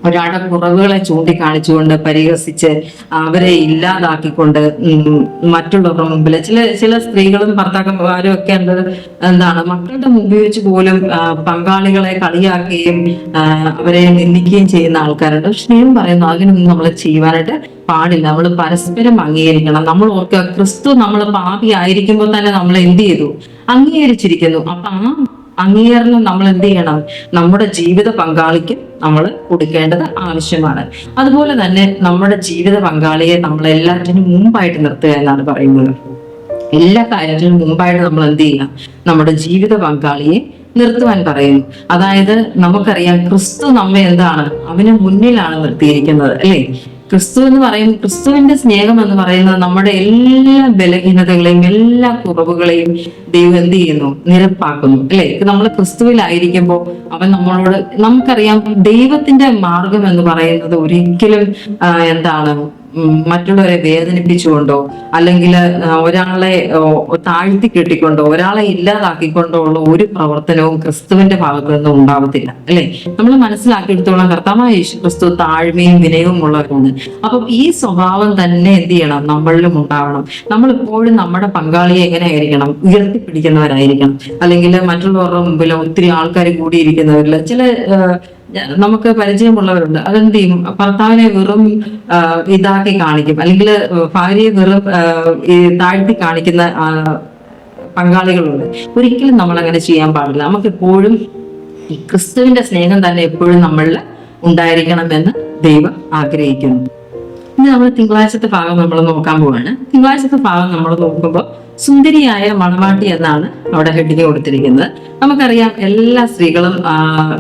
ഒരാളുടെ കുറവുകളെ ചൂണ്ടിക്കാണിച്ചുകൊണ്ട് പരിഹസിച്ച് അവരെ ഇല്ലാതാക്കിക്കൊണ്ട് മറ്റുള്ളവരുടെ മുമ്പിൽ ചില സ്ത്രീകളും ഭർത്താക്കന്മാരും ഒക്കെ മക്കളുടെ മുമ്പിൽ വെച്ച് പോലും പങ്കാളികളെ കളിയാക്കുകയും അവരെ നിന്ദിക്കുകയും ചെയ്യുന്ന ആൾക്കാരുണ്ട്. പക്ഷെ ദൈവം പറയുന്നു, അതിനൊന്നും നമ്മൾ ചെയ്യുവാനായിട്ട് പാടില്ല. നമ്മൾ പരസ്പരം അംഗീകരിക്കണം. നമ്മൾ ഓർക്കുക, ക്രിസ്തു നമ്മൾ പാപി ആയിരിക്കുമ്പോൾ തന്നെ നമ്മൾ എന്ത് ചെയ്തു? അംഗീകരിച്ചിരിക്കുന്നു. അപ്പൊ ആ അംഗീകരണം നമ്മൾ എന്ത് ചെയ്യണം? നമ്മുടെ ജീവിത പങ്കാളിക്ക് നമ്മൾ കൊടുക്കേണ്ടത് ആവശ്യമാണ്. അതുപോലെ തന്നെ നമ്മുടെ ജീവിത പങ്കാളിയെ നമ്മൾ എല്ലാറ്റിനും മുമ്പായിട്ട് നിർത്തുക എന്നാണ് പറയുന്നത്. എല്ലാ കാര്യത്തിനും മുമ്പായിട്ട് നമ്മൾ എന്ത് ചെയ്യാം? നമ്മുടെ ജീവിത പങ്കാളിയെ നിർത്തുവാൻ പറയുന്നു. അതായത് നമുക്കറിയാം, ക്രിസ്തു നമ്മെ അവന് മുന്നിലാണ് നിർത്തിയിരിക്കുന്നത്, അല്ലേ? ക്രിസ്തു എന്ന് പറയുന്നത്, ക്രിസ്തുവിന്റെ സ്നേഹം എന്ന് പറയുന്നത് നമ്മുടെ എല്ലാ ബലഹീനതകളെയും എല്ലാ കുറവുകളെയും ദൈവം എന്ത് ചെയ്യുന്നു? നിരപ്പാക്കുന്നു, അല്ലെ? നമ്മൾ ക്രിസ്തുവിലായിരിക്കുമ്പോൾ അവൻ നമ്മളോട്, നമുക്കറിയാം, ദൈവത്തിന്റെ മാർഗം എന്ന് പറയുന്നത് ഒരിക്കലും മറ്റുള്ളവരെ വേദനിപ്പിച്ചുകൊണ്ടോ അല്ലെങ്കിൽ ഒരാളെ താഴ്ത്തി കെട്ടിക്കൊണ്ടോ ഒരാളെ ഇല്ലാതാക്കിക്കൊണ്ടോ ഉള്ള ഒരു പ്രവർത്തനവും ക്രിസ്തുവിന്റെ ഭാഗത്തു നിന്നും ഉണ്ടാവത്തില്ല, അല്ലെ? നമ്മൾ മനസ്സിലാക്കിയെടുത്തോളം കർത്താവായ യേശു ക്രിസ്തു താഴ്മയും വിനയവും ഉള്ളവരാണ്. അപ്പം ഈ സ്വഭാവം തന്നെ എന്ത് ചെയ്യണം? നമ്മളിലും ഉണ്ടാവണം. നമ്മൾ എപ്പോഴും നമ്മുടെ പങ്കാളിയെ എങ്ങനെയായിരിക്കണം? ഉയർത്തിപ്പിടിക്കുന്നവരായിരിക്കണം. അല്ലെങ്കിൽ മറ്റുള്ളവരുടെ മുമ്പിൽ ഒത്തിരി ആൾക്കാർ കൂടിയിരിക്കുന്നവരിൽ ചില നമുക്ക് പരിചയമുള്ളവരുണ്ട്. അതെന്ത് ചെയ്യും? ഭർത്താവിനെ വെറും ഇതാക്കി കാണിക്കും, അല്ലെങ്കിൽ ഭാര്യയെ വെറും താഴ്ത്തി കാണിക്കുന്ന പങ്കാളികളുണ്ട്. ഒരിക്കലും നമ്മൾ അങ്ങനെ ചെയ്യാൻ പാടില്ല. നമുക്ക് എപ്പോഴും ഈ ക്രിസ്തുവിന്റെ സ്നേഹം തന്നെ എപ്പോഴും നമ്മളിൽ ഉണ്ടായിരിക്കണമെന്ന് ദൈവം ആഗ്രഹിക്കുന്നു. ഇനി നമ്മൾ തിങ്കളാഴ്ചത്തെ ഭാഗം നമ്മൾ നോക്കാൻ പോവാണ്. തിങ്കളാഴ്ചത്തെ ഭാഗം നമ്മൾ നോക്കുമ്പോൾ സുന്ദരിയായ മണവാട്ടി എന്നാണ് അവിടെ ഹെഡിങ് കൊടുത്തിരിക്കുന്നത്. നമുക്കറിയാം, എല്ലാ സ്ത്രീകളും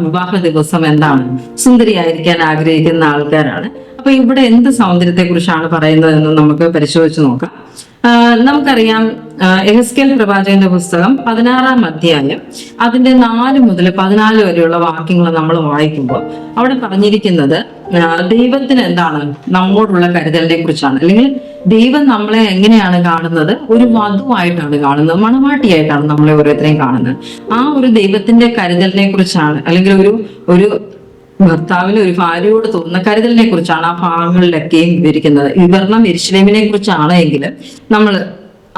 വിവാഹ ദിവസം സുന്ദരിയായിരിക്കാൻ ആഗ്രഹിക്കുന്ന ആൾക്കാരാണ്. അപ്പൊ ഇവിടെ എന്ത് സൗന്ദര്യത്തെ കുറിച്ചാണ് പറയുന്നതെന്ന് നമുക്ക് പരിശോധിച്ച് നോക്കാം. നമുക്കറിയാം യെഹെസ്കേൽ പ്രവാചകന്റെ പുസ്തകം 16-ാം അധ്യായം അതിന്റെ 4 മുതൽ 14 വരെയുള്ള വാക്യങ്ങൾ നമ്മൾ വായിക്കുമ്പോൾ അവിടെ പറഞ്ഞിരിക്കുന്നത് ദൈവത്തിന് എന്താണ് നമ്മോടുള്ള കരുതലിനെ കുറിച്ചാണ്. അല്ലെങ്കിൽ ദൈവം നമ്മളെ എങ്ങനെയാണ് കാണുന്നത്? ഒരു വധുവായിട്ടാണ് കാണുന്നത്, മണവാട്ടിയായിട്ടാണ് നമ്മളെ ഓരോരുത്തരെയും കാണുന്നത്. ആ ഒരു ദൈവത്തിന്റെ കരുതലിനെ കുറിച്ചാണ്, അല്ലെങ്കിൽ ഒരു ഭർത്താവിന് ഒരു ഭാര്യയോട് തോന്നുന്ന കരുതലിനെ കുറിച്ചാണ് ആ ഭാഗങ്ങളിലൊക്കെയും വിവരിക്കുന്നത്. വിവരണം യെരൂശലേമിനെ കുറിച്ചാണ് എങ്കിൽ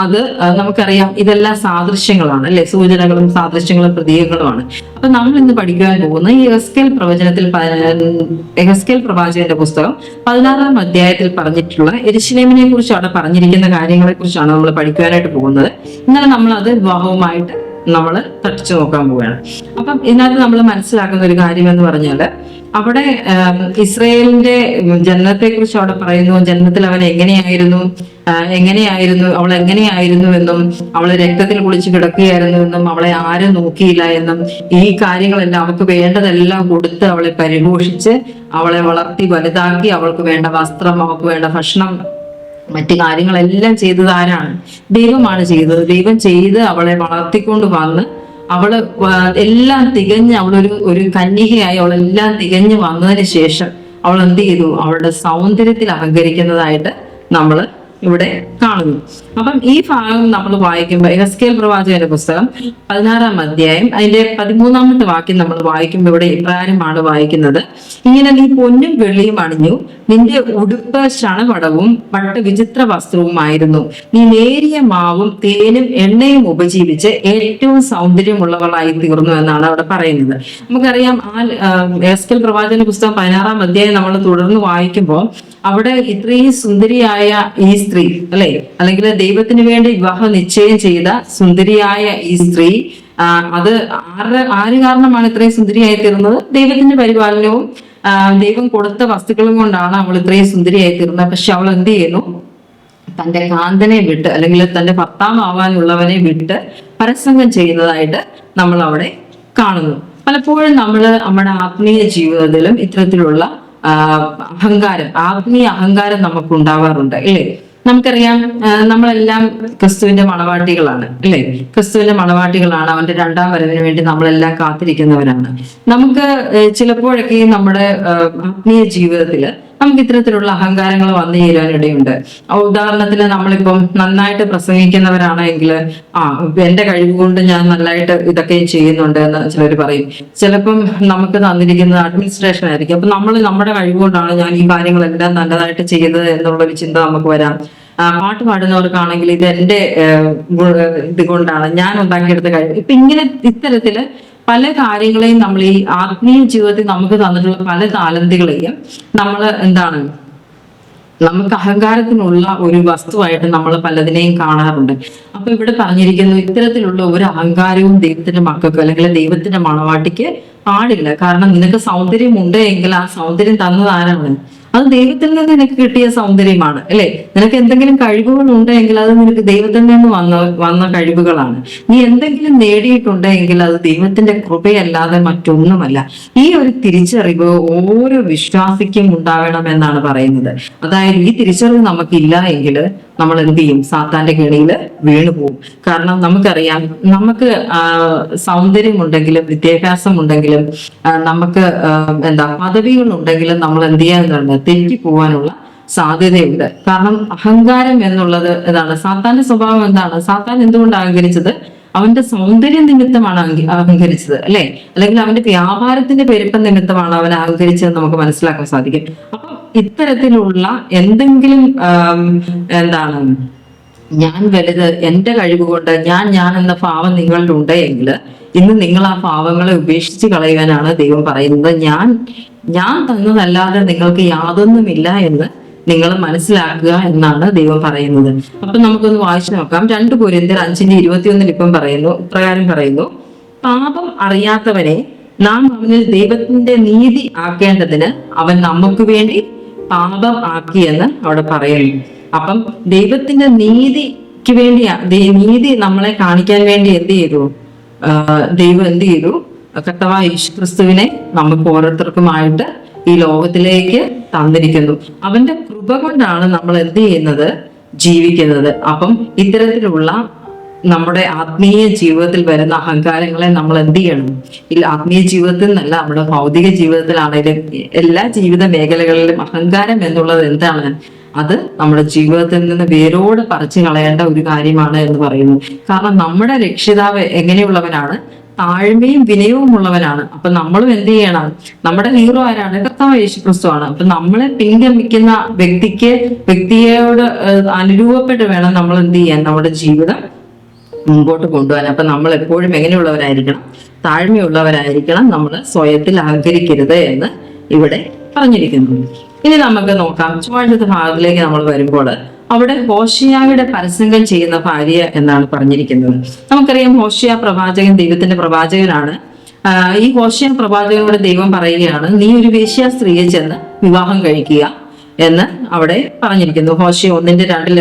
അത് നമുക്കറിയാം ഇതെല്ലാം സാദൃശ്യങ്ങളാണ്, അല്ലെ? സൂചനകളും സാദൃശ്യങ്ങളും പ്രതീകങ്ങളുമാണ്. അപ്പൊ നമ്മൾ ഇന്ന് പഠിക്കാൻ പോകുന്ന ഈ യെഹെസ്കേൽ പ്രവാചകന്റെ പുസ്തകം 16-ാം അധ്യായത്തിൽ പറഞ്ഞിട്ടുള്ള യെരൂശലേമിനെ കുറിച്ച് അവിടെ പറഞ്ഞിരിക്കുന്ന കാര്യങ്ങളെ കുറിച്ചാണ് നമ്മൾ പഠിക്കുവാനായിട്ട് പോകുന്നത്. ഇന്നലെ നമ്മൾ അത് വിവാഹവുമായിട്ട് നമ്മൾ തട്ടിച്ചു നോക്കാൻ പോവുകയാണ്. അപ്പം ഇതിനകത്ത് നമ്മൾ മനസ്സിലാക്കുന്ന ഒരു കാര്യം എന്ന് പറഞ്ഞാൽ, അവിടെ ഇസ്രയേലിന്റെ ജനനത്തെ കുറിച്ച് അവിടെ പറയുന്നു. ജനനത്തിൽ അവൻ എങ്ങനെയായിരുന്നു, അവൾ എങ്ങനെയായിരുന്നു എന്നും, അവള് രക്തത്തിൽ കുളിച്ച് കിടക്കുകയായിരുന്നു എന്നും, അവളെ ആരും നോക്കിയില്ല എന്നും, ഈ കാര്യങ്ങളെല്ലാം അവൾക്ക് വേണ്ടതെല്ലാം കൊടുത്ത് അവളെ പരിപോഷിച്ച് അവളെ വളർത്തി വലുതാക്കി, അവൾക്ക് വേണ്ട വസ്ത്രം, അവൾക്ക് വേണ്ട ഭക്ഷണം, മറ്റു കാര്യങ്ങളെല്ലാം ചെയ്തത് ആരാണ്? ദൈവമാണ് ചെയ്തത്. ദൈവം ചെയ്ത് അവളെ വളർത്തിക്കൊണ്ട് വന്ന് അവള് എല്ലാം തികഞ്ഞ് അവളൊരു കന്യകയായി അവളെല്ലാം തികഞ്ഞ് വന്നതിന് ശേഷം അവൾ എന്ത് ചെയ്തു? അവളുടെ സൗന്ദര്യത്തിൽ അഹങ്കരിക്കുന്നതായിട്ട് നമ്മൾ ഇവിടെ കാണുന്നു. അപ്പം ഈ ഭാഗം നമ്മൾ വായിക്കുമ്പോൾ യെഹെസ്കേൽ പ്രവാചകന്റെ പുസ്തകം 16-ാം അധ്യായം അതിന്റെ 13-ാമത്തെ വാക്യം നമ്മൾ വായിക്കുമ്പോൾ ഇവിടെ ഇപ്രകാരമാണ് വായിക്കുന്നത്: ഇങ്ങനെ നീ പൊന്നും വെള്ളിയും അണിഞ്ഞു, നിന്റെ ഉടുപ്പ് ശണപടവും പട്ട് വിചിത്ര വസ്ത്രവുമായിരുന്നു. നീ നേരിയ മാവും തേനും എണ്ണയും ഉപജീവിച്ച് ഏറ്റവും സൗന്ദര്യമുള്ളവളായി തീർന്നു എന്നാണ് അവിടെ പറയുന്നത്. നമുക്കറിയാം യെഹെസ്കേൽ പ്രവാചകന്റെ പുസ്തകം 16-ാം അധ്യായം നമ്മൾ തുടർന്ന് വായിക്കുമ്പോൾ അവിടെ ഇത്രയും സുന്ദരിയായ ഈ സ്ത്രീ, അല്ലെ, അല്ലെങ്കിൽ ദൈവത്തിന് വേണ്ടി വിവാഹ നിശ്ചയം ചെയ്ത സുന്ദരിയായ ഈ സ്ത്രീ, അത് ആര് കാരണമാണ് ഇത്രയും സുന്ദരിയായി തീർന്നത്? ദൈവത്തിന്റെ പരിപാലനവും ദൈവം കൊടുത്ത വസ്തുക്കളും കൊണ്ടാണ് അവൾ ഇത്രയും സുന്ദരിയായി തീർന്നത്. പക്ഷെ അവൾ എന്ത് ചെയ്യുന്നു? തന്റെ കാന്തനെ വിട്ട്, അല്ലെങ്കിൽ തന്റെ ഭർത്താവാവാനുള്ളവനെ വിട്ട് പരസംഗം ചെയ്യുന്നതായിട്ട് നമ്മൾ അവിടെ കാണുന്നു. പലപ്പോഴും നമ്മുടെ ആത്മീയ ജീവിതത്തിലും ഇത്തരത്തിലുള്ള ആത്മീയ അഹങ്കാരം നമുക്ക് ഉണ്ടാവാറുണ്ട്, അല്ലേ? നമുക്കറിയാം നമ്മളെല്ലാം ക്രിസ്തുവിന്റെ മണവാട്ടികളാണ്, അല്ലേ? ക്രിസ്തുവിന്റെ മണവാട്ടികളാണ്. അവന്റെ 2ാം വരവിന് വേണ്ടി നമ്മളെല്ലാം കാത്തിരിക്കുന്നവരാണ്. നമുക്ക് ചിലപ്പോഴൊക്കെ നമ്മുടെ ആത്മീയ ജീവിതത്തില് നമുക്ക് ഇത്തരത്തിലുള്ള അഹങ്കാരങ്ങൾ വന്നു ചേരാനിടയുണ്ട്. ഉദാഹരണത്തിന് നമ്മളിപ്പം നന്നായിട്ട് പ്രസംഗിക്കുന്നവരാണെങ്കിൽ എന്റെ കഴിവ് കൊണ്ട് ഞാൻ നന്നായിട്ട് ഇതൊക്കെ ചെയ്യുന്നുണ്ട് എന്ന് ചിലർ പറയും. ചിലപ്പം നമുക്ക് തന്നിരിക്കുന്നത് അഡ്മിനിസ്ട്രേഷൻ ആയിരിക്കും. അപ്പൊ നമ്മുടെ കഴിവ് കൊണ്ടാണ് ഞാൻ ഈ കാര്യങ്ങളെല്ലാം നല്ലതായിട്ട് ചെയ്തത് എന്നുള്ളൊരു ചിന്ത നമുക്ക് വരാം. പാട്ട് പാടുന്നവർക്കാണെങ്കിൽ ഇത് എന്റെ ഇത് കൊണ്ടാണ്, ഞാൻ ഉണ്ടാക്കിയെടുത്ത കഴിവ്. ഇപ്പൊ ഇങ്ങനെ ഇത്തരത്തില് പല കാര്യങ്ങളെയും നമ്മൾ ഈ ആത്മീയ ജീവിതത്തിൽ നമുക്ക് തന്നിട്ടുള്ള പല താലന്തുകളെയും നമ്മൾ നമുക്ക് അഹങ്കാരത്തിനുള്ള ഒരു വസ്തുവായിട്ട് നമ്മൾ പലതിനെയും കാണാറുണ്ട്. അപ്പൊ ഇവിടെ പറഞ്ഞിരിക്കുന്നു, ഇത്തരത്തിലുള്ള ഒരു അഹങ്കാരവും ദൈവത്തിന്റെ മക്കൾക്ക്, അല്ലെങ്കിൽ ദൈവത്തിന്റെ മണവാട്ടിക്ക് പാടില്ല. കാരണം നിനക്ക് സൗന്ദര്യം ഉണ്ട് എങ്കിൽ ആ സൗന്ദര്യം തന്നത് ആരാണ്? അത് ദൈവത്തിൽ നിന്ന് നിനക്ക് കിട്ടിയ സൗന്ദര്യമാണ്, അല്ലെ? നിനക്ക് എന്തെങ്കിലും കഴിവുകൾ ഉണ്ടെങ്കിൽ അത് നിനക്ക് ദൈവത്തിൽ നിന്ന് വന്ന കഴിവുകളാണ്. നീ എന്തെങ്കിലും നേടിയിട്ടുണ്ടെങ്കിൽ അത് ദൈവത്തിന്റെ കൃപയല്ലാതെ മറ്റൊന്നുമല്ല. ഈ ഒരു തിരിച്ചറിവ് ഓരോ വിശ്വാസിക്കും ഉണ്ടാവണമെന്നാണ് പറയുന്നത്. അതായത് ഈ തിരിച്ചറിവ് നമുക്കില്ല എങ്കിൽ നമ്മൾ എന്ത് ചെയ്യും? സാത്താന്റെ കെണിയിൽ വീണുപോകും. കാരണം നമുക്കറിയാം, നമുക്ക് സൗന്ദര്യമുണ്ടെങ്കിലും വിദ്യാഭ്യാസം ഉണ്ടെങ്കിലും നമുക്ക് പദവികൾ ഉണ്ടെങ്കിലും നമ്മൾ എന്ത് ചെയ്യാറുണ്ട്? തെറ്റി പോകാനുള്ള സാധ്യതയുണ്ട്. കാരണം അഹങ്കാരം എന്നുള്ളത് സാത്താന്റെ സ്വഭാവം എന്താണ്? സാത്താൻ എന്തുകൊണ്ട് അഹങ്കരിച്ചത്? അവന്റെ സൗന്ദര്യം നിമിത്തമാണ് അഹങ്കരിച്ചത്, അല്ലെ? അല്ലെങ്കിൽ അവന്റെ വ്യാപാരത്തിന്റെ പെരുപ്പം നിമിത്തമാണ് അവൻ അഹങ്കരിച്ചത് നമുക്ക് മനസ്സിലാക്കാൻ സാധിക്കും. അപ്പൊ ഇത്തരത്തിലുള്ള എന്തെങ്കിലും ഞാൻ വലുത്, എന്റെ കഴിവ് കൊണ്ട് ഞാൻ എന്ന ഭാവം നിങ്ങളുടെ ഉണ്ടെങ്കിൽ ഇന്ന് നിങ്ങൾ ആ ഭാവങ്ങളെ ഉപേക്ഷിച്ച് കളയുവാനാണ് ദൈവം പറയുന്നത്. ഞാൻ തന്നതല്ലാതെ നിങ്ങൾക്ക് യാതൊന്നുമില്ല എന്ന് നിങ്ങൾ മനസ്സിലാക്കുക എന്നാണ് ദൈവം പറയുന്നത്. അപ്പൊ നമുക്കൊന്ന് വായിച്ചു നോക്കാം. 2 കൊരിന്ത്യർ 5:21 ഇപ്രകാരം പറയുന്നു: പാപം അറിയാത്തവനെ നാം അവനിൽ ദൈവത്തിന്റെ നീതി ആക്കേണ്ടതിന് അവൻ നമുക്ക് വേണ്ടി പാപം ആക്കിയെന്ന് അവിടെ പറയുന്നു. അപ്പം ദൈവത്തിന്റെ നീതിക്ക് വേണ്ടി, നീതി നമ്മളെ കാണിക്കാൻ വേണ്ടി എന്ത് ചെയ്തു? ദൈവം എന്ത് ചെയ്തു? കർത്താവായ യേശുക്രിസ്തുവിനെ നമുക്ക് ഓരോരുത്തർക്കുമായിട്ട് ഈ ലോകത്തിലേക്ക് തന്നിരിക്കുന്നു. അവന്റെ കൃപ കൊണ്ടാണ് നമ്മൾ എന്ത് ചെയ്യുന്നത്? ജീവിക്കുന്നത്. അപ്പം ഇത്തരത്തിലുള്ള നമ്മുടെ ആത്മീയ ജീവിതത്തിൽ വരുന്ന അഹങ്കാരങ്ങളെ നമ്മൾ എന്ത് ചെയ്യണം? ആത്മീയ ജീവിതത്തിൽ നിന്നല്ല, നമ്മുടെ ഭൗതിക ജീവിതത്തിലാണെങ്കിലും എല്ലാ ജീവിത മേഖലകളിലും അഹങ്കാരം എന്നുള്ളത് എന്താണ്? അത് നമ്മുടെ ജീവിതത്തിൽ നിന്ന് വേരോടെ പറിച്ചു കളയേണ്ട ഒരു കാര്യമാണ് എന്ന് പറയുന്നു. കാരണം നമ്മുടെ രക്ഷിതാവ് എങ്ങനെയുള്ളവനാണ്? താഴ്മയും വിനയവും ഉള്ളവനാണ്. അപ്പൊ നമ്മളും എന്ത് ചെയ്യണം? നമ്മുടെ ഹീറോ ആരാണ്? കർത്താവ് യേശുക്രിസ്തു ആണ്. അപ്പൊ നമ്മളെ പിൻഗമിക്കുന്ന വ്യക്തിയോട് അനുരൂപപ്പെട്ട് വേണം നമ്മൾ എന്ത് ചെയ്യാൻ? നമ്മുടെ ജീവിതം മുമ്പോട്ട് കൊണ്ടുപോകാൻ. അപ്പൊ നമ്മൾ എപ്പോഴും എങ്ങനെയുള്ളവരായിരിക്കണം? താഴ്മയുള്ളവരായിരിക്കണം. നമ്മൾ സ്വയത്തിൽ അഹങ്കരിക്കരുത് എന്ന് ഇവിടെ പറഞ്ഞിരിക്കുന്നു. ഇനി നമുക്ക് നോക്കാം, ചുവടുത്ത ഭാഗത്തിലേക്ക് നമ്മൾ വരുമ്പോൾ അവിടെ ഹോശിയായുടെ പരസംഗം ചെയ്യുന്ന ഭാര്യ എന്നാണ് പറഞ്ഞിരിക്കുന്നത്. നമുക്കറിയാം, ഹോശിയ പ്രവാചകൻ ദൈവത്തിന്റെ പ്രവാചകനാണ്. ഈ ഹോശിയ പ്രവാചകനോട് ദൈവം പറയുകയാണ്, നീ ഒരു വേശ്യാ സ്ത്രീയെ ചെന്ന് വിവാഹം കഴിക്കുക എന്ന് അവിടെ പറഞ്ഞിരിക്കുന്നു. ഹോശിയ 1:2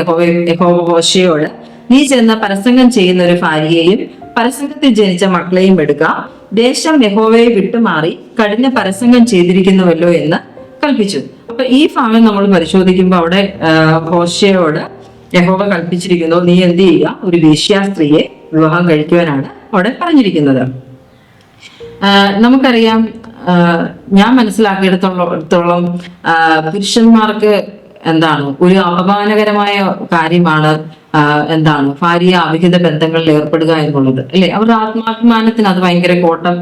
യഹോവ ഹോശിയയോട്, നീ ചെന്ന് പരസംഗം ചെയ്യുന്ന ഒരു ഭാര്യയെയും പരസംഗത്തിൽ ജനിച്ച മക്കളെയും എടുക്കുക, ദേശം യഹോവയെ വിട്ടുമാറി കഠിന പരസംഗം ചെയ്തിരിക്കുന്നുവല്ലോ എന്ന് കൽപ്പിച്ചു. അപ്പൊ ഈ ഭാഗം നമ്മൾ പരിശോധിക്കുമ്പോൾ അവിടെ ഹോശേയോട് യഹോവ കൽപ്പിച്ചിരിക്കുന്നു, നീ എന്ത് ചെയ്യുക? ഒരു വേശ്യാ സ്ത്രീയെ വിവാഹം കഴിക്കുവാനാണ് അവിടെ പറഞ്ഞിരിക്കുന്നത്. നമുക്കറിയാം, ഞാൻ മനസ്സിലാക്കിയെടുത്തോളം പുരുഷന്മാർക്ക് എന്താണ് ഒരു അപമാനകരമായ കാര്യമാണ് ഭാര്യ അവിഹിത ബന്ധങ്ങളിൽ ഏർപ്പെടുക എന്നുള്ളത്, അല്ലെ? അവരുടെ ആത്മാഭിമാനത്തിന് അത് ഭയങ്കര കോട്ടം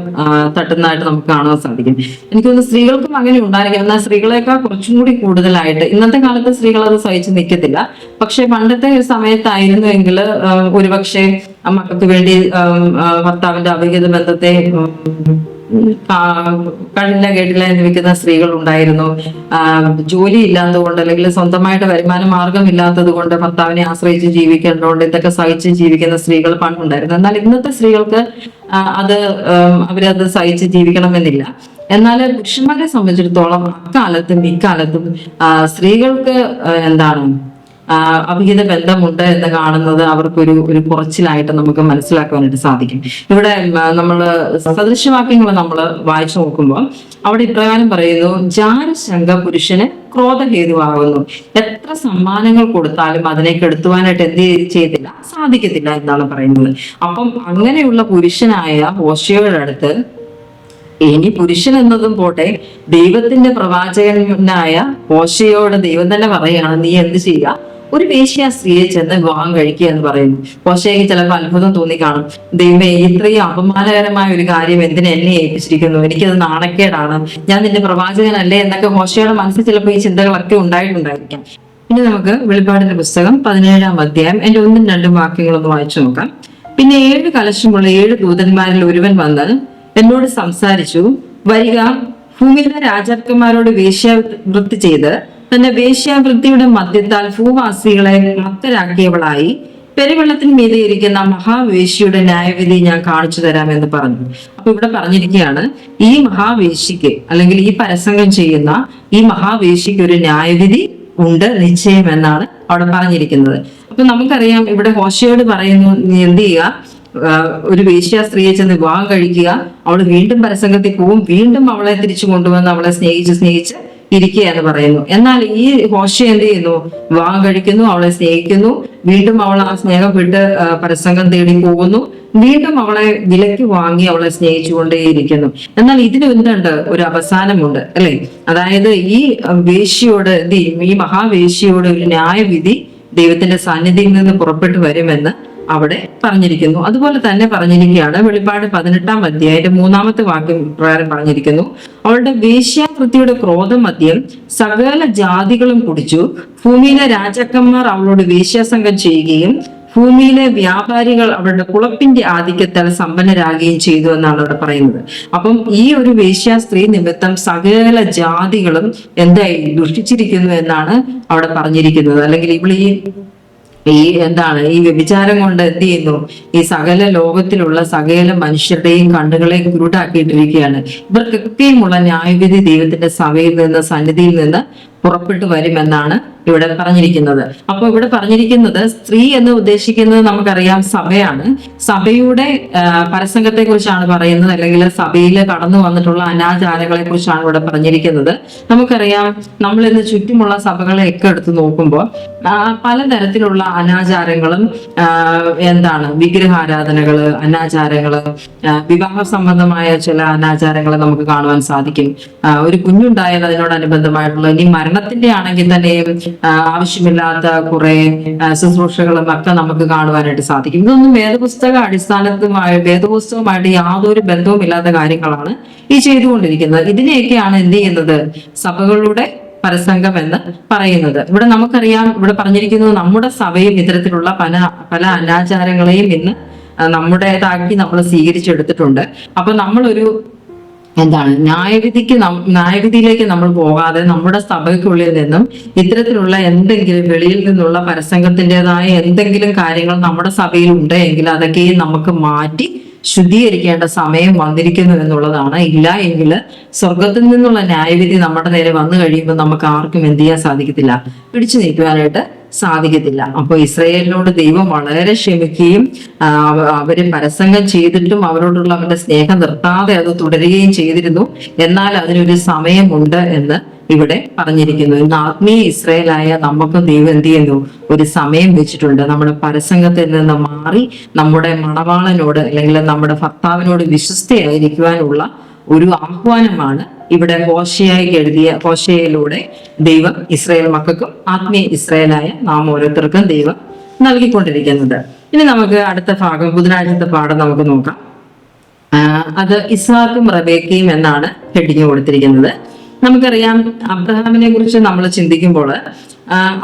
തട്ടുന്നതായിട്ട് നമുക്ക് കാണാൻ സാധിക്കും. എനിക്ക് തോന്നുന്നു സ്ത്രീകൾക്കും അങ്ങനെ ഉണ്ടായിരിക്കും. എന്നാൽ സ്ത്രീകളെക്കാൾ കുറച്ചും കൂടി കൂടുതലായിട്ട് ഇന്നത്തെ കാലത്ത് സ്ത്രീകൾ അത് സഹിച്ചു നിൽക്കത്തില്ല. പക്ഷെ പണ്ടത്തെ ഒരു സമയത്തായിരുന്നുവെങ്കിൽ ഒരുപക്ഷെ മക്കൾക്ക് വേണ്ടി ഭർത്താവിന്റെ അവിഹിത ബന്ധത്തെ കണ്ടില്ല കേട്ടില്ല എന്ന് വെക്കുന്ന സ്ത്രീകൾ ഉണ്ടായിരുന്നു. ജോലി ഇല്ലാത്തതുകൊണ്ട് അല്ലെങ്കിൽ സ്വന്തമായിട്ട് വരുമാന മാർഗം ഇല്ലാത്തത് കൊണ്ട് ഭർത്താവിനെ ആശ്രയിച്ച് ജീവിക്കേണ്ടതുകൊണ്ട് ഇതൊക്കെ സഹിച്ച് ജീവിക്കുന്ന സ്ത്രീകൾ പണ്ടുണ്ടായിരുന്നു. എന്നാൽ ഇന്നത്തെ സ്ത്രീകൾക്ക് അവരത് സഹിച്ച് ജീവിക്കണമെന്നില്ല. എന്നാൽ പുരുഷന്മാരെ സംബന്ധിച്ചിടത്തോളം അക്കാലത്തും ഇക്കാലത്തും സ്ത്രീകൾക്ക് അവിഹിത ബന്ധമുണ്ട് എന്ന് കാണുന്നത് അവർക്കൊരു കുറച്ചിലായിട്ട് നമുക്ക് മനസ്സിലാക്കുവാനായിട്ട് സാധിക്കും. ഇവിടെ നമ്മൾ സദൃശവാക്യങ്ങൾ നമ്മൾ വായിച്ചു നോക്കുമ്പോൾ അവിടെ ഇപ്രകാരം പറയുന്നു, ജാരശങ്ക പുരുഷന് ക്രോധഹേതുവാകുന്നു, എത്ര സമ്മാനങ്ങൾ കൊടുത്താലും അതിനെ കെടുത്തുവാനായിട്ട് എന്ത് ചെയ്തില്ല? സാധിക്കത്തില്ല എന്നാണ് പറയുന്നത്. അപ്പം അങ്ങനെയുള്ള പുരുഷനായ ഹോശേയുടെ അടുത്ത്, ഇനി പുരുഷൻ എന്നതും പോട്ടെ, ദൈവത്തിന്റെ പ്രവാചകനായ ഹോശേയോട് ദൈവം തന്നെ പറയുകയാണ്, നീ എന്ത് ചെയ്യുക? ഒരു വേശ്യാ സ്ത്രീയെ ചെന്ന് വിവാഹം കഴിക്കുക എന്ന് പറയുന്നു. ഹോശേയ്ക്ക് ചിലപ്പോൾ അത്ഭുതം തോന്നിക്കാണും, ദൈവമേ, ഇത്രയും അപമാനകരമായ ഒരു കാര്യം എന്തിനെ എന്നെ ഏൽപ്പിച്ചിരിക്കുന്നു? എനിക്കത് നാണക്കേടാണ്, ഞാൻ നിന്റെ പ്രവാചകനല്ലേ എന്നൊക്കെ ഹോശേയുടെ മനസ്സിൽ ചിലപ്പോൾ ഈ ചിന്തകളൊക്കെ ഉണ്ടായിട്ടുണ്ടായിരിക്കാം. ഇനി നമുക്ക് വെളിപ്പാടിന്റെ പുസ്തകം 17-ാം അധ്യായം എന്റെ 1-2 വാക്യങ്ങളൊന്ന് വായിച്ചു നോക്കാം. പിന്നെ 7 കലശമുള്ള 7 ദൂതന്മാരിൽ ഒരുവൻ വന്ന് എന്നോട് സംസാരിച്ചു, വരിക, ഭൂമിയിലെ രാജാക്കന്മാരോട് വേശ്യാവൃത്തി ചെയ്ത് തന്റെ വേശ്യാവൃത്തിയുടെ മദ്യത്താൽ ഭൂവാസികളെ മത്തരാക്കിയവളായി പെരുവെള്ളത്തിന് മീതെ ഇരിക്കുന്ന മഹാവേശ്യയുടെ ന്യായവിധി ഞാൻ കാണിച്ചു തരാമെന്ന് പറഞ്ഞു. അപ്പൊ ഇവിടെ പറഞ്ഞിരിക്കുകയാണ്, ഈ മഹാവേശ്യക്ക് അല്ലെങ്കിൽ ഈ പരസംഗം ചെയ്യുന്ന ഈ മഹാവേശ്യക്ക് ഒരു ന്യായവിധി ഉണ്ട് നിശ്ചയം എന്നാണ് അവിടെ പറഞ്ഞിരിക്കുന്നത്. അപ്പൊ നമുക്കറിയാം, ഇവിടെ ഹോശേയോട് പറയുന്നു, നീ എന്ത് ചെയ്യുക? ഒരു വേശ്യാ സ്ത്രീയെ ചെന്ന് വിവാഹം കഴിക്കുക, അവൾ വീണ്ടും പരസംഗത്തിൽ പോവും, വീണ്ടും അവളെ തിരിച്ചു കൊണ്ടുവന്ന് അവളെ സ്നേഹിച്ച് ഇരിക്കുക എന്ന് പറയുന്നു. എന്നാൽ ഈ ഹോശേ എന്ത് ചെയ്യുന്നു? വിവാഹം കഴിക്കുന്നു, അവളെ സ്നേഹിക്കുന്നു, വീണ്ടും അവൾ ആ സ്നേഹം വിട്ട് പരസംഗം തേടി പോകുന്നു, വീണ്ടും അവളെ വിലക്ക് വാങ്ങി അവളെ സ്നേഹിച്ചുകൊണ്ടേയിരിക്കുന്നു. എന്നാൽ ഇതിന് എന്തുണ്ട്? ഒരു അവസാനമുണ്ട്, അല്ലെ? അതായത് ഈ വേശ്യയോട് എന്ത് ചെയ്യും? ഈ മഹാവേശ്യയോട് ഒരു ന്യായവിധി ദൈവത്തിന്റെ സന്നിധിയിൽ നിന്ന് പുറപ്പെട്ടു വരുമെന്ന് അവിടെ പറഞ്ഞിരിക്കുന്നു. അതുപോലെ തന്നെ പറഞ്ഞിരിക്കുകയാണ്, വെളിപ്പാട് 18-ാം അധ്യായത്തിന്റെ 3-ാമത്തെ വാക്യം പ്രകാരം പറഞ്ഞിരിക്കുന്നു, അവളുടെ വേശ്യാവൃത്തിയുടെ ക്രോധം മദ്യം സകല ജാതികളും കുടിച്ചു, ഭൂമിയിലെ രാജാക്കന്മാർ അവളോട് വേശ്യാസംഗം ചെയ്യുകയും ഭൂമിയിലെ വ്യാപാരികൾ അവരുടെ കുളപ്പിന്റെ ആധിക്യത്താൽ സമ്പന്നരാകുകയും ചെയ്തു എന്നാണ് അവിടെ പറയുന്നത്. അപ്പം ഈ ഒരു വേശ്യാ സ്ത്രീ നിമിത്തം സകല ജാതികളും എന്തായി ദുഷിച്ചിരിക്കുന്നു എന്നാണ് അവിടെ പറഞ്ഞിരിക്കുന്നത്. അല്ലെങ്കിൽ ഇവിടെ ഈ വ്യഭിചാരം കൊണ്ട് എന്ത് ചെയ്യുന്നു? ഈ സകല ലോകത്തിലുള്ള സകല മനുഷ്യരുടെയും കണ്ണുകളെ കുരുടാക്കിയിട്ടിരിക്കുകയാണ്. ഇവർക്കൊക്കെയുമുള്ള ന്യായവിധി ദൈവത്തിന്റെ സഭയിൽ നിന്ന്, സന്നിധിയിൽ നിന്ന് പുറപ്പെട്ടു വരുമെന്നാണ് ഇവിടെ പറഞ്ഞിരിക്കുന്നത്. അപ്പൊ ഇവിടെ പറഞ്ഞിരിക്കുന്നത് സ്ത്രീ എന്ന് ഉദ്ദേശിക്കുന്നത് നമുക്കറിയാം സഭയാണ്. സഭയുടെ പരസംഗത്തെ കുറിച്ചാണ് പറയുന്നത്, അല്ലെങ്കിൽ സഭയിൽ കടന്നു വന്നിട്ടുള്ള അനാചാരങ്ങളെ കുറിച്ചാണ് ഇവിടെ പറഞ്ഞിരിക്കുന്നത്. നമുക്കറിയാം നമ്മൾ ഇന്ന് ചുറ്റുമുള്ള സഭകളെയൊക്കെ എടുത്ത് നോക്കുമ്പോൾ പലതരത്തിലുള്ള അനാചാരങ്ങളും വിഗ്രഹാരാധനകള്, അനാചാരങ്ങള്, വിവാഹ സംബന്ധമായ ചില അനാചാരങ്ങൾ നമുക്ക് കാണുവാൻ സാധിക്കും. ഒരു കുഞ്ഞുണ്ടായത് അതിനോടനുബന്ധമായിട്ടുള്ള, ഇനി മരണത്തിന്റെ ആണെങ്കിൽ തന്നെയും ആവശ്യമില്ലാത്ത കുറെ ശുശ്രൂഷകളും ഒക്കെ നമുക്ക് കാണുവാനായിട്ട് സാധിക്കും. ഇതൊന്നും വേദപുസ്തകവുമായിട്ട് യാതൊരു ബന്ധവും ഇല്ലാത്ത കാര്യങ്ങളാണ് ഈ ചെയ്തുകൊണ്ടിരിക്കുന്നത്. ഇതിനെയൊക്കെയാണ് എന്ത് ചെയ്യുന്നത്, സഭകളുടെ പരസംഗം എന്ന് പറയുന്നത്. ഇവിടെ നമുക്കറിയാം, ഇവിടെ പറഞ്ഞിരിക്കുന്നത് നമ്മുടെ സഭയും ഇത്തരത്തിലുള്ള പല അനാചാരങ്ങളെയും ഇന്ന് നമ്മുടേതാക്കി നമ്മൾ സ്വീകരിച്ചെടുത്തിട്ടുണ്ട്. അപ്പൊ നമ്മളൊരു ന്യായവിധിയിലേക്ക് നമ്മൾ പോകാതെ നമ്മുടെ സഭയ്ക്കുള്ളിൽ നിന്നും ഇത്തരത്തിലുള്ള എന്തെങ്കിലും വെളിയിൽ നിന്നുള്ള പരസംഗത്തിൻ്റെതായ എന്തെങ്കിലും കാര്യങ്ങൾ നമ്മുടെ സഭയിൽ ഉണ്ടെങ്കിൽ അതൊക്കെയും നമുക്ക് മാറ്റി ശുദ്ധീകരിക്കേണ്ട സമയം വന്നിരിക്കുന്നു എന്നുള്ളതാണ്. ഇല്ല എങ്കിൽ സ്വർഗത്തിൽ നിന്നുള്ള ന്യായവിധി നമ്മുടെ നേരെ വന്നു കഴിയുമ്പോൾ നമുക്ക് ആർക്കും എന്ത് ചെയ്യാൻ സാധിക്കത്തില്ല, പിടിച്ചു നീക്കുവാനായിട്ട് സാധിക്കത്തില്ല. അപ്പൊ ഇസ്രായേലിനോട് ദൈവം വളരെ ക്ഷമിക്കുകയും അവര് പരസംഗം ചെയ്തിട്ടും അവരോടുള്ള അവരുടെ സ്നേഹം നിർത്താതെ അത് തുടരുകയും ചെയ്തിരുന്നു. എന്നാൽ അതിനൊരു സമയമുണ്ട് എന്ന് ഇവിടെ പറഞ്ഞിരിക്കുന്നു. ഇന്ന് ആത്മീയ ഇസ്രായേലായ നമുക്കും ദൈവം എന്ത് ചെയ്യുന്നു, ഒരു സമയം വെച്ചിട്ടുണ്ട്. നമ്മുടെ പരസംഗത്തിൽ നിന്ന് മാറി നമ്മുടെ മണവാളനോട് അല്ലെങ്കിൽ നമ്മുടെ ഭർത്താവിനോട് വിശ്വസ്തയായിരിക്കുവാനുള്ള ഒരു ആഹ്വാനമാണ് ഇവിടെ ഹോശേയയിലൂടെ ദൈവം ഇസ്രായേൽ മക്കൾക്കും ആത്മീയ ഇസ്രായേലായ നാം ഓരോരുത്തർക്കും ദൈവം നൽകിക്കൊണ്ടിരിക്കുന്നത്. ഇനി നമുക്ക് അടുത്ത ഭാഗം, ബുധനാഴ്ചത്തെ പാഠം നമുക്ക് നോക്കാം. അത് ഇസ്ഹാക്കും റബേക്കയും എന്നാണ് ഹെഡിങ് കൊടുത്തിരിക്കുന്നത്. നമുക്കറിയാം, അബ്രഹാമിനെ കുറിച്ച് നമ്മൾ ചിന്തിക്കുമ്പോൾ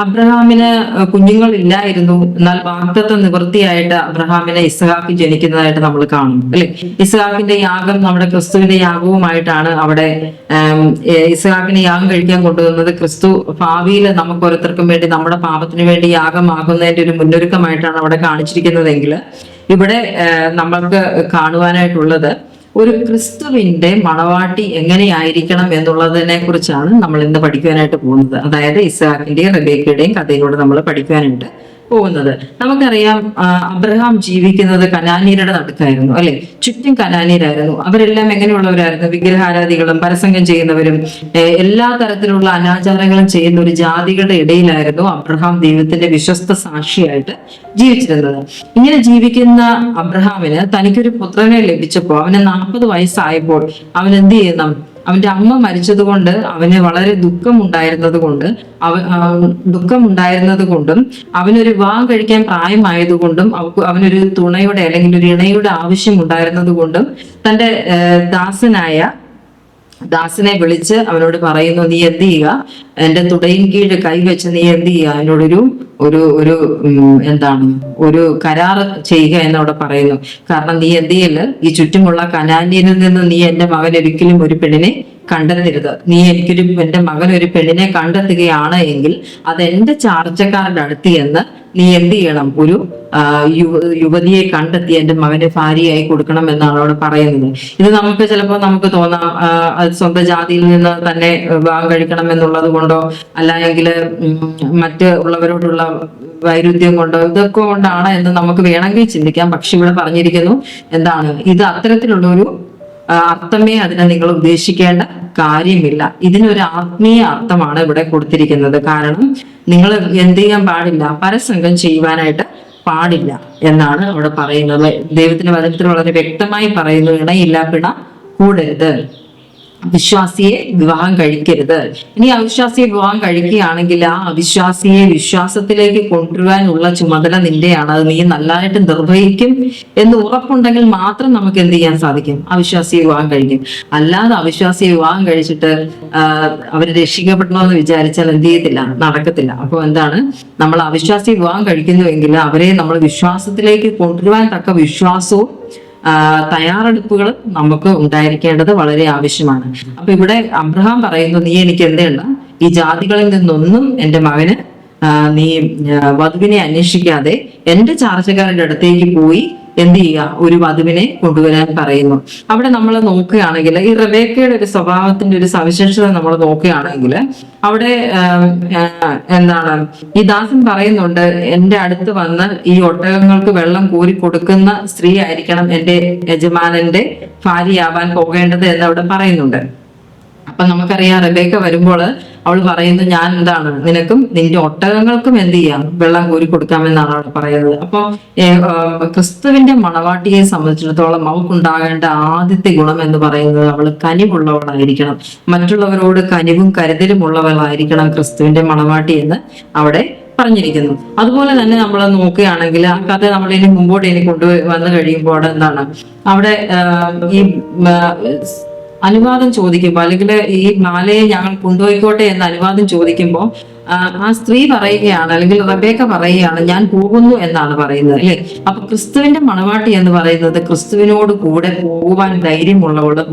അബ്രഹാമിന് കുഞ്ഞുങ്ങളില്ലായിരുന്നു. എന്നാൽ വാഗ്ദത്തം നിവൃത്തിയായിട്ട് അബ്രഹാമിന് ഇസ്ഹാക്ക് ജനിക്കുന്നതായിട്ട് നമ്മൾ കാണും, അല്ലെ? ഇസ്ഹാക്കിന്റെ യാഗം നമ്മുടെ ക്രിസ്തുവിന്റെ യാഗവുമായിട്ടാണ് അവിടെ ഇസ്ഹാക്കിനെ യാഗം കഴിക്കാൻ കൊണ്ടുവന്നത്. ക്രിസ്തു ഭാവിയിൽ നമുക്ക് ഓരോരുത്തർക്കും വേണ്ടി നമ്മുടെ പാപത്തിന് വേണ്ടി യാഗമാകുന്നതിന്റെ ഒരു മുന്നൊരുക്കമായിട്ടാണ് അവിടെ കാണിച്ചിരിക്കുന്നതെങ്കിൽ ഇവിടെ നമ്മൾക്ക് കാണുവാനായിട്ടുള്ളത് ഒരു ക്രിസ്തുവിന്റെ മണവാട്ടി എങ്ങനെയായിരിക്കണം എന്നുള്ളതിനെ കുറിച്ചാണ് നമ്മൾ ഇന്ന് പഠിക്കുവാനായിട്ട് പോകുന്നത്. അതായത് ഇസ്ഹാക്കിന്റെയും റബേക്കയുടെയും കഥയിലൂടെ നമ്മൾ പഠിക്കുവാനായിട്ട് പോകുന്നത്. നമുക്കറിയാം, അബ്രഹാം ജീവിക്കുന്നത് കനാനീയരുടെ നടുക്കായിരുന്നു, അല്ലെ? ചുറ്റും കനാനീയരായിരുന്നു. അവരെല്ലാം എങ്ങനെയുള്ളവരായിരുന്നു? വിഗ്രഹാരാധികളും പരസംഗം ചെയ്യുന്നവരും എല്ലാ തരത്തിലുള്ള അനാചാരങ്ങളും ചെയ്യുന്ന ഒരു ജാതികളുടെ ഇടയിലായിരുന്നു അബ്രഹാം ദൈവത്തിന്റെ വിശ്വസ്ത സാക്ഷിയായിട്ട് ജീവിച്ചിരുന്നത്. ഇങ്ങനെ ജീവിക്കുന്ന അബ്രഹാമിന് തനിക്കൊരു പുത്രനെ ലഭിച്ചപ്പോൾ, അവന് 40 വയസ്സായപ്പോൾ അവൻ എന്ത് ചെയ്യുന്നു? അവന്റെ അമ്മ മരിച്ചതുകൊണ്ട് അവന് വളരെ ദുഃഖമുണ്ടായിരുന്നത് കൊണ്ടും അവനൊരു വിവാഹം കഴിക്കാൻ പ്രായമായതുകൊണ്ടും അവനൊരു തുണയുടെ അല്ലെങ്കിൽ ഒരു ഇണയുടെ ആവശ്യം ഉണ്ടായിരുന്നത് കൊണ്ടും തന്റെ ദാസനെ വിളിച്ച് അവനോട് പറയുന്നു, നീ എന്ത് ചെയ്യുക, എന്റെ തുടയിൻ കീഴ് കൈവച്ച് നീ എന്ത് ചെയ്യുക, അതിനോടൊരു ഒരു കരാർ ചെയ്യുക എന്നവിടെ പറയുന്നു. കാരണം നീ എന്ത് ചെയ്യല്, ഈ ചുറ്റുമുള്ള കനാന്യനിൽ നിന്ന് നീ എന്റെ മകൻ ഒരിക്കലും ഒരു പെണ്ണിനെ കണ്ടെത്തരുത്. നീ എന്റെ മകൻ ഒരു പെണ്ണിനെ കണ്ടെത്തുകയാണ് എങ്കിൽ അത് എന്റെ ചാർച്ചക്കാരുടെ അടുത്ത് എന്ന് നീ എന്ത് ചെയ്യണം, ഒരു യുവതിയെ കണ്ടെത്തി എന്റെ മകന്റെ ഭാര്യയായി കൊടുക്കണം എന്നാണ് അവിടെ പറയുന്നത്. ഇത് ചിലപ്പോൾ നമുക്ക് തോന്നാം അത് സ്വന്തം ജാതിയിൽ നിന്ന് തന്നെ വിവാഹം കഴിക്കണം എന്നുള്ളത് കൊണ്ടോ അല്ലെങ്കിൽ മറ്റ് ഉള്ളവരോടുള്ള വൈരുദ്ധ്യം കൊണ്ടോ ഇതൊക്കെ കൊണ്ടാണ് എന്ന് നമുക്ക് വേണമെങ്കിൽ ചിന്തിക്കാം. പക്ഷെ ഇവിടെ പറഞ്ഞിരിക്കുന്നു ഇത് അത്തരത്തിലുള്ള ഒരു അർത്ഥമേ അതിനെ നിങ്ങൾ ഉദ്ദേശിക്കേണ്ട കാര്യമില്ല. ഇതിനൊരു ആത്മീയ അർത്ഥമാണ് ഇവിടെ കൊടുത്തിരിക്കുന്നത്. കാരണം നിങ്ങൾ എന്ത് ചെയ്യാൻ പാടില്ല, പരസംഗം ചെയ്യുവാനായിട്ട് പാടില്ല എന്നാണ് അവിടെ പറയുന്നത്. ദൈവത്തിന്റെ വചനത്തിൽ വളരെ വ്യക്തമായി പറയുന്നു, ഇണയില്ല പിണ കൂടരുത്, വിശ്വാസിയെ വിവാഹം കഴിക്കരുത്. ഇനി അവിശ്വാസിയെ വിവാഹം കഴിക്കുകയാണെങ്കിൽ ആ അവിശ്വാസിയെ വിശ്വാസത്തിലേക്ക് കൊണ്ടുവരാനുള്ള ചുമതല നിന്റെയാണ്. അത് നീ നല്ലതായിട്ട് നിർവഹിക്കും എന്ന് ഉറപ്പുണ്ടെങ്കിൽ മാത്രം നമുക്ക് എന്ത് ചെയ്യാൻ സാധിക്കും, അവിശ്വാസിയെ വിവാഹം കഴിക്കും. അല്ലാതെ അവിശ്വാസിയെ വിവാഹം കഴിച്ചിട്ട് അവര് രക്ഷിക്കപ്പെടണമെന്ന് വിചാരിച്ചാൽ എന്ത് ചെയ്യത്തില്ല, നടക്കത്തില്ല. അപ്പോൾ നമ്മൾ അവിശ്വാസിയെ വിവാഹം കഴിക്കുന്നുവെങ്കിൽ അവരെ നമ്മൾ വിശ്വാസത്തിലേക്ക് കൊണ്ടുവരാൻ തക്ക വിശ്വാസവും തയ്യാറെടുപ്പുകൾ നമുക്ക് ഉണ്ടായിരിക്കേണ്ടത് വളരെ ആവശ്യമാണ്. അപ്പൊ ഇവിടെ അബ്രഹാം പറയുന്നു, നീ എനിക്ക് എന്തുണ്ട്, ഈ ജാതികളിൽ നിന്നൊന്നും എൻ്റെ മകന് നീ വധുവിനെ അന്വേഷിക്കാതെ എൻ്റെ ചാർച്ചക്കാരുടെ അടുത്തേക്ക് പോയി എന്ത് ചെയ്യുക, ഒരു വധുവിനെ കൊണ്ടുവരാൻ പറയുന്നു. അവിടെ നമ്മൾ നോക്കുകയാണെങ്കിൽ ഈ റെബേക്കയുടെ ഒരു സ്വഭാവത്തിന്റെ ഒരു സവിശേഷത നമ്മൾ നോക്കുകയാണെങ്കിൽ അവിടെ എന്താണ് ഈ ദാസൻ പറയുന്നുണ്ട്, എന്റെ അടുത്ത് വന്ന് ഈ ഒട്ടകങ്ങൾക്ക് വെള്ളം കോരി കൊടുക്കുന്ന സ്ത്രീ ആയിരിക്കണം എന്റെ യജമാനന്റെ ഭാര്യയാവാൻ പോകേണ്ടത് എന്ന് അവിടെ പറയുന്നുണ്ട്. അപ്പൊ നമുക്കറിയാം റെബേക്ക വരുമ്പോൾ അവൾ പറയുന്നു, ഞാൻ എന്താണ് നിനക്കും നിന്റെ ഒട്ടകങ്ങൾക്കും എന്ത് ചെയ്യാം, വെള്ളം കോരി കൊടുക്കാമെന്നാണ് അവൾ പറയുന്നത്. അപ്പൊ ക്രിസ്തുവിന്റെ മണവാട്ടിയെ സംബന്ധിച്ചിടത്തോളം അവൾക്കുണ്ടാകേണ്ട ആദ്യത്തെ ഗുണം എന്ന് പറയുന്നത് അവൾ കനിവുള്ളവളായിരിക്കണം. മറ്റുള്ളവരോട് കനിവും കരുതലും ഉള്ളവളായിരിക്കണം ക്രിസ്തുവിന്റെ മണവാട്ടി എന്ന് അവിടെ പറഞ്ഞിരിക്കുന്നു. അതുപോലെ തന്നെ നമ്മൾ നോക്കുകയാണെങ്കിൽ ആ കഥ നമ്മൾ ഇനി മുമ്പോട്ട് വന്നു കഴിയുമ്പോൾ എന്താണ് അവിടെ ഈ അനുവാദം ചോദിക്കുമ്പോൾ, അല്ലെങ്കിൽ ഈ മാലയെ ഞങ്ങൾ കൊണ്ടുപോയിക്കോട്ടെ എന്ന അനുവാദം ചോദിക്കുമ്പോൾ ആ സ്ത്രീ പറയുകയാണ്, അല്ലെങ്കിൽ റബേക്ക പറയുകയാണ്, ഞാൻ പോകുന്നു എന്നാണ് പറയുന്നത്, അല്ലെ? അപ്പൊ ക്രിസ്തുവിന്റെ മണവാട്ടി എന്ന് പറയുന്നത് ക്രിസ്തുവിനോട് കൂടെ പോകുവാൻ ധൈര്യമുള്ളവളും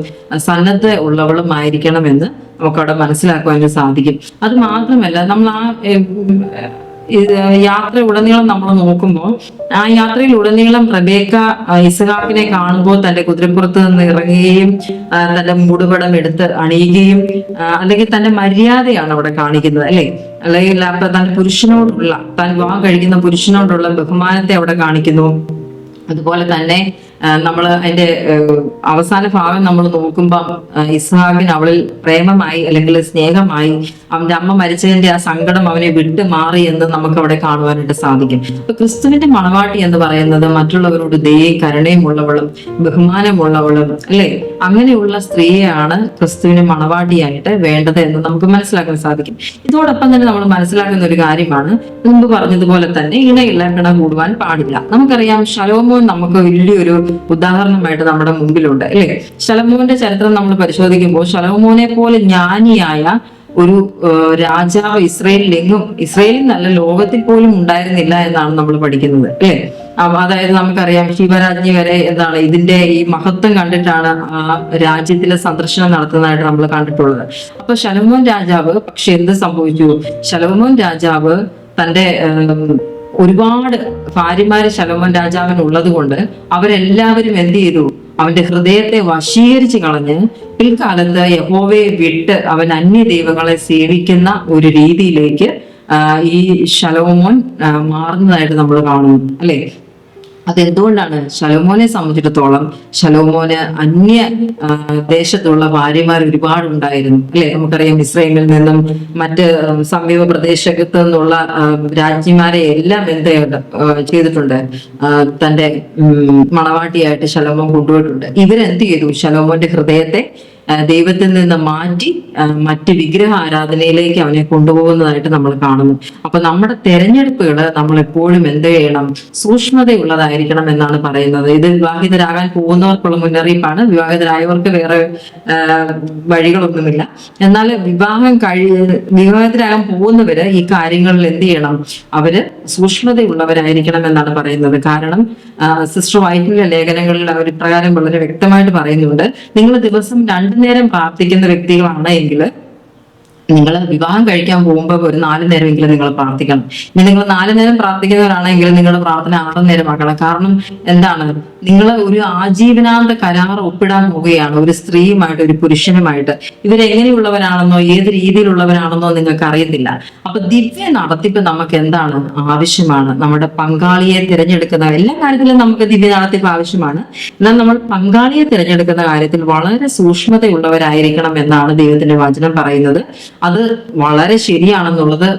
സന്നദ്ധ ഉള്ളവളും ആയിരിക്കണമെന്ന് നമുക്കവിടെ മനസ്സിലാക്കുവാൻ സാധിക്കും. അത് മാത്രമല്ല, നമ്മൾ ആ യാത്ര ഉടനീളം നമ്മൾ നോക്കുമ്പോൾ ആ യാത്രയിൽ ഉടനീളം റബേക്ക ഇസ്ഹാക്കിനെ കാണുമ്പോൾ തന്റെ കുതിരപ്പുറത്ത് നിന്ന് ഇറങ്ങുകയും തന്റെ മൂടുപടം എടുത്ത് അണിയുകയും അല്ലെങ്കിൽ തന്റെ മര്യാദയാണ് അവിടെ കാണിക്കുന്നത്, അല്ലെ? അല്ലെങ്കിൽ തന്റെ പുരുഷനോടുള്ള, താൻ വിവാഹം കഴിക്കുന്ന പുരുഷനോടുള്ള ബഹുമാനത്തെ അവിടെ കാണിക്കുന്നു. അതുപോലെ തന്നെ നമ്മൾ അതിന്റെ അവസാന ഭാഗം നമ്മൾ നോക്കുമ്പോൾ ഇസ്ഹാക്കിന് അവളിൽ പ്രേമമായി അല്ലെങ്കിൽ സ്നേഹമായി, അവന്റെ അമ്മ മരിച്ചതിന്റെ ആ സങ്കടം അവനെ വിട്ടു മാറി എന്ന് നമുക്ക് അവിടെ കാണുവാനായിട്ട് സാധിക്കും. അപ്പൊ ക്രിസ്തുവിന്റെ മണവാട്ടി എന്ന് പറയുന്നത് മറ്റുള്ളവരോട് ദയയും കരുണയും ഉള്ളവളും ബഹുമാനമുള്ളവളും, അല്ലെ? അങ്ങനെയുള്ള സ്ത്രീയെയാണ് ക്രിസ്തുവിന് മണവാട്ടിയായിട്ട് വേണ്ടത് എന്ന് നമുക്ക് മനസ്സിലാക്കാൻ സാധിക്കും. ഇതോടൊപ്പം തന്നെ നമ്മൾ മനസ്സിലാക്കുന്ന ഒരു കാര്യമാണ്, മുമ്പ് പറഞ്ഞതുപോലെ തന്നെ ഇണയില്ല പിണ കൂടുവാൻ പാടില്ല. നമുക്കറിയാം ശലോമോൻ നമുക്ക് വലിയൊരു ഉദാഹരണമായിട്ട് നമ്മുടെ മുമ്പിലുണ്ട്, അല്ലെ? ശലോമോന്റെ ചരിത്രം നമ്മൾ പരിശോധിക്കുമ്പോൾ ശലോമോനെ പോലെ ജ്ഞാനിയായ ഒരു രാജാവ് ഇസ്രയേലിൽ നല്ല ലോകത്തിൽ പോലും ഉണ്ടായിരുന്നില്ല എന്നാണ് നമ്മൾ പഠിക്കുന്നത്, അല്ലെ? അതായത് നമുക്കറിയാം ശിവരാജ്ഞി വരെ എന്താണ് ഇതിന്റെ ഈ മഹത്വം കണ്ടിട്ടാണ് ആ രാജ്യത്തിലെ സന്ദർശനം നടത്തുന്നതായിട്ട് നമ്മൾ കണ്ടിട്ടുള്ളത്. അപ്പൊ ശലോമോൻ രാജാവ് പക്ഷെ എന്ത് സംഭവിച്ചു? ശലോമോൻ രാജാവ് തന്റെ ഒരുപാട് ഭാര്യമാര് ശലോമോൻ രാജാവിന് ഉള്ളത് കൊണ്ട് അവരെല്ലാവരും എന്ത് ചെയ്തു? അവന്റെ ഹൃദയത്തെ വശീകരിച്ച് കളഞ്ഞ് പിൽക്കാലത്ത് യഹോവയെ വിട്ട് അവൻ അന്യ ദൈവങ്ങളെ സേവിക്കുന്ന ഒരു രീതിയിലേക്ക് ഈ ശലോമോൻ മാറുന്നതായിട്ട് നമ്മൾ കാണുന്നു, അല്ലെ? അതെന്തുകൊണ്ടാണ്? ശലോമോനെ സംബന്ധിച്ചിടത്തോളം ശലോമോന് അന്യ ദേശത്തുള്ള ഭാര്യമാർ ഒരുപാട് ഉണ്ടായിരുന്നു, അല്ലെ? നമുക്കറിയാം ഇസ്രായേലിൽ നിന്നും മറ്റ് സമീപ പ്രദേശത്ത് നിന്നുള്ള രാജ്ഞിമാരെ എല്ലാം എന്ത് ചെയ്തിട്ടുണ്ട്? തന്റെ മണവാട്ടിയായിട്ട് ശലോമോൻ കൊണ്ടുപോയിട്ടുണ്ട്. ഇവരെന്ത് ചെയ്തു? ശലോമോന്റെ ഹൃദയത്തെ ദൈവത്തിൽ നിന്ന് മാറ്റി മറ്റ് വിഗ്രഹ ആരാധനയിലേക്ക് അവനെ കൊണ്ടുപോകുന്നതായിട്ട് നമ്മൾ കാണുന്നു. അപ്പൊ നമ്മുടെ തെരഞ്ഞെടുപ്പുകൾ നമ്മൾ എപ്പോഴും എന്ത് ചെയ്യണം? സൂക്ഷ്മതയുള്ളതായിരിക്കണം എന്നാണ് പറയുന്നത്. ഇത് വിവാഹിതരാകാൻ പോകുന്നവർക്കുള്ള മുന്നറിയിപ്പാണ്. വിവാഹിതരായവർക്ക് വേറെ വഴികളൊന്നുമില്ല. എന്നാൽ വിവാഹിതരാകാൻ പോകുന്നവര് ഈ കാര്യങ്ങളിൽ എന്ത് ചെയ്യണം? അവര് സൂക്ഷ്മതയുള്ളവരായിരിക്കണം എന്നാണ് പറയുന്നത്. കാരണം സിസ്റ്റർ വൈറ്റിന്റെ ലേഖനങ്ങളിൽ അവർ ഇപ്രകാരം വളരെ വ്യക്തമായിട്ട് പറയുന്നുണ്ട്, നിങ്ങൾ ദിവസം 2 നേരം പ്രാർത്ഥിക്കുന്ന വ്യക്തികളാണ് എങ്കിൽ നിങ്ങൾ വിവാഹം കഴിക്കാൻ പോകുമ്പോൾ ഒരു 4 നേരമെങ്കിലും നിങ്ങൾ പ്രാർത്ഥിക്കണം. ഇനി നിങ്ങൾ 4 നേരം പ്രാർത്ഥിക്കുന്നവരാണെങ്കിൽ നിങ്ങളുടെ പ്രാർത്ഥന 6 നേരമാക്കണം. കാരണം എന്താണ്? നിങ്ങൾ ഒരു ആജീവനാന്ത കരാർ ഒപ്പിടാൻ പോവുകയാണ് ഒരു സ്ത്രീയുമായിട്ട്, ഒരു പുരുഷനുമായിട്ട്. ഇവരെങ്ങനെയുള്ളവരാണെന്നോ ഏത് രീതിയിലുള്ളവരാണെന്നോ നിങ്ങൾക്ക് അറിയത്തില്ല. അപ്പൊ ദിവ്യ നടത്തിപ്പ് നമുക്ക് എന്താണ് ആവശ്യമാണ്? നമ്മുടെ പങ്കാളിയെ തിരഞ്ഞെടുക്കുന്ന എല്ലാ കാര്യത്തിലും നമുക്ക് ദിവ്യ നടത്തിപ്പ് ആവശ്യമാണ്. എന്നാൽ നമ്മൾ പങ്കാളിയെ തിരഞ്ഞെടുക്കുന്ന കാര്യത്തിൽ വളരെ സൂക്ഷ്മതയുള്ളവരായിരിക്കണം എന്നാണ് ദൈവത്തിന്റെ വചനം പറയുന്നത്. അത് വളരെ ശരിയാണെന്നുള്ളത്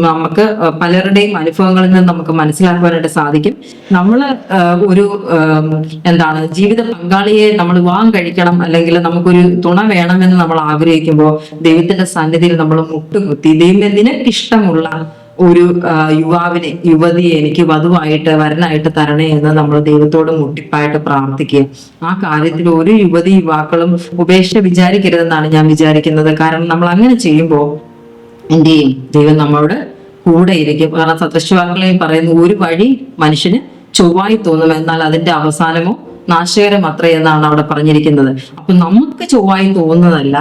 നമുക്ക് പലരുടെയും അനുഭവങ്ങളിൽ നിന്ന് നമുക്ക് മനസ്സിലാക്കുവാനായിട്ട് സാധിക്കും. നമ്മൾ ഒരു എന്താണ് ജീവിത പങ്കാളിയെ നമ്മൾ വിവാഹം കഴിക്കണം, അല്ലെങ്കിൽ നമുക്കൊരു തുണ വേണമെന്ന് നമ്മൾ ആഗ്രഹിക്കുമ്പോൾ ദൈവത്തിന്റെ സന്നിധിയിൽ നമ്മൾ മുട്ടുകുത്തി, ദൈവം നിനക്കിഷ്ടമുള്ള ഒരു യുവതിയെ എനിക്ക് വധുവായിട്ട് വരനായിട്ട് തരണേ എന്ന് നമ്മൾ ദൈവത്തോട് മുട്ടിപ്പായിട്ട് പ്രാർത്ഥിക്കുക. ആ കാര്യത്തിൽ ഒരു യുവാക്കളും ഉപേക്ഷ വിചാരിക്കരുതെന്നാണ് ഞാൻ വിചാരിക്കുന്നത്. കാരണം നമ്മൾ അങ്ങനെ ചെയ്യുമ്പോൾ എന്ത് ചെയ്യും? ദൈവം നമ്മളോട് കൂടെ ഇരിക്കും. കാരണം സദൃശവാക്കളിൽ പറയുന്ന ഒരു വഴി മനുഷ്യന് ചൊവ്വായി തോന്നും, എന്നാൽ അതിന്റെ അവസാനമോ നാശകരം അത്ര എന്നാണ് അവിടെ പറഞ്ഞിരിക്കുന്നത്. അപ്പൊ നമുക്ക് ചൊവ്വായി തോന്നുന്നതല്ല,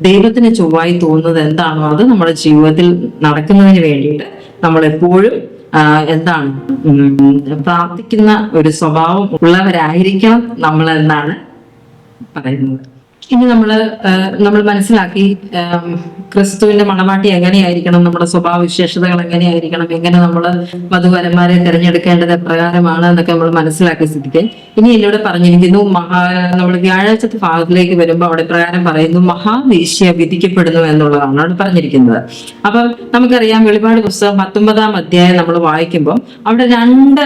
ദൈവത്തിന് ചൊവ്വായി തോന്നുന്നത് എന്താണോ അത് നമ്മുടെ ജീവിതത്തിൽ നടക്കുന്നതിന് വേണ്ടിയിട്ട് നമ്മൾ എപ്പോഴും എന്താണ് പ്രാർത്ഥിക്കുന്ന ഒരു സ്വഭാവം ഉള്ളവരായിരിക്കണം നമ്മൾ എന്നാണ് പറയുന്നത്. ഇനി നമ്മൾ മനസ്സിലാക്കി ക്രിസ്തുവിന്റെ മണവാട്ടി എങ്ങനെയായിരിക്കണം, നമ്മുടെ സ്വഭാവ വിശേഷതകൾ എങ്ങനെയായിരിക്കണം, എങ്ങനെ നമ്മൾ വധുവരന്മാരെ തിരഞ്ഞെടുക്കേണ്ടത് എപ്രകാരമാണ് എന്നൊക്കെ നമ്മൾ മനസ്സിലാക്കിയ സ്ഥിതിക്ക് ഇനി എന്നോട് പറഞ്ഞിരിക്കുന്നു നമ്മൾ വ്യാഴാഴ്ചത്തെ ഭാഗത്തിലേക്ക് വരുമ്പോൾ അവിടെ പ്രകാരം പറയുന്നു മഹാവേശ്യ വിധിക്കപ്പെടുന്നു എന്നുള്ളതാണ് അവിടെ പറഞ്ഞിരിക്കുന്നത്. അപ്പം നമുക്കറിയാം വെളിപാട് പുസ്തകം 19-ാം അധ്യായം നമ്മൾ വായിക്കുമ്പോൾ അവിടെ 2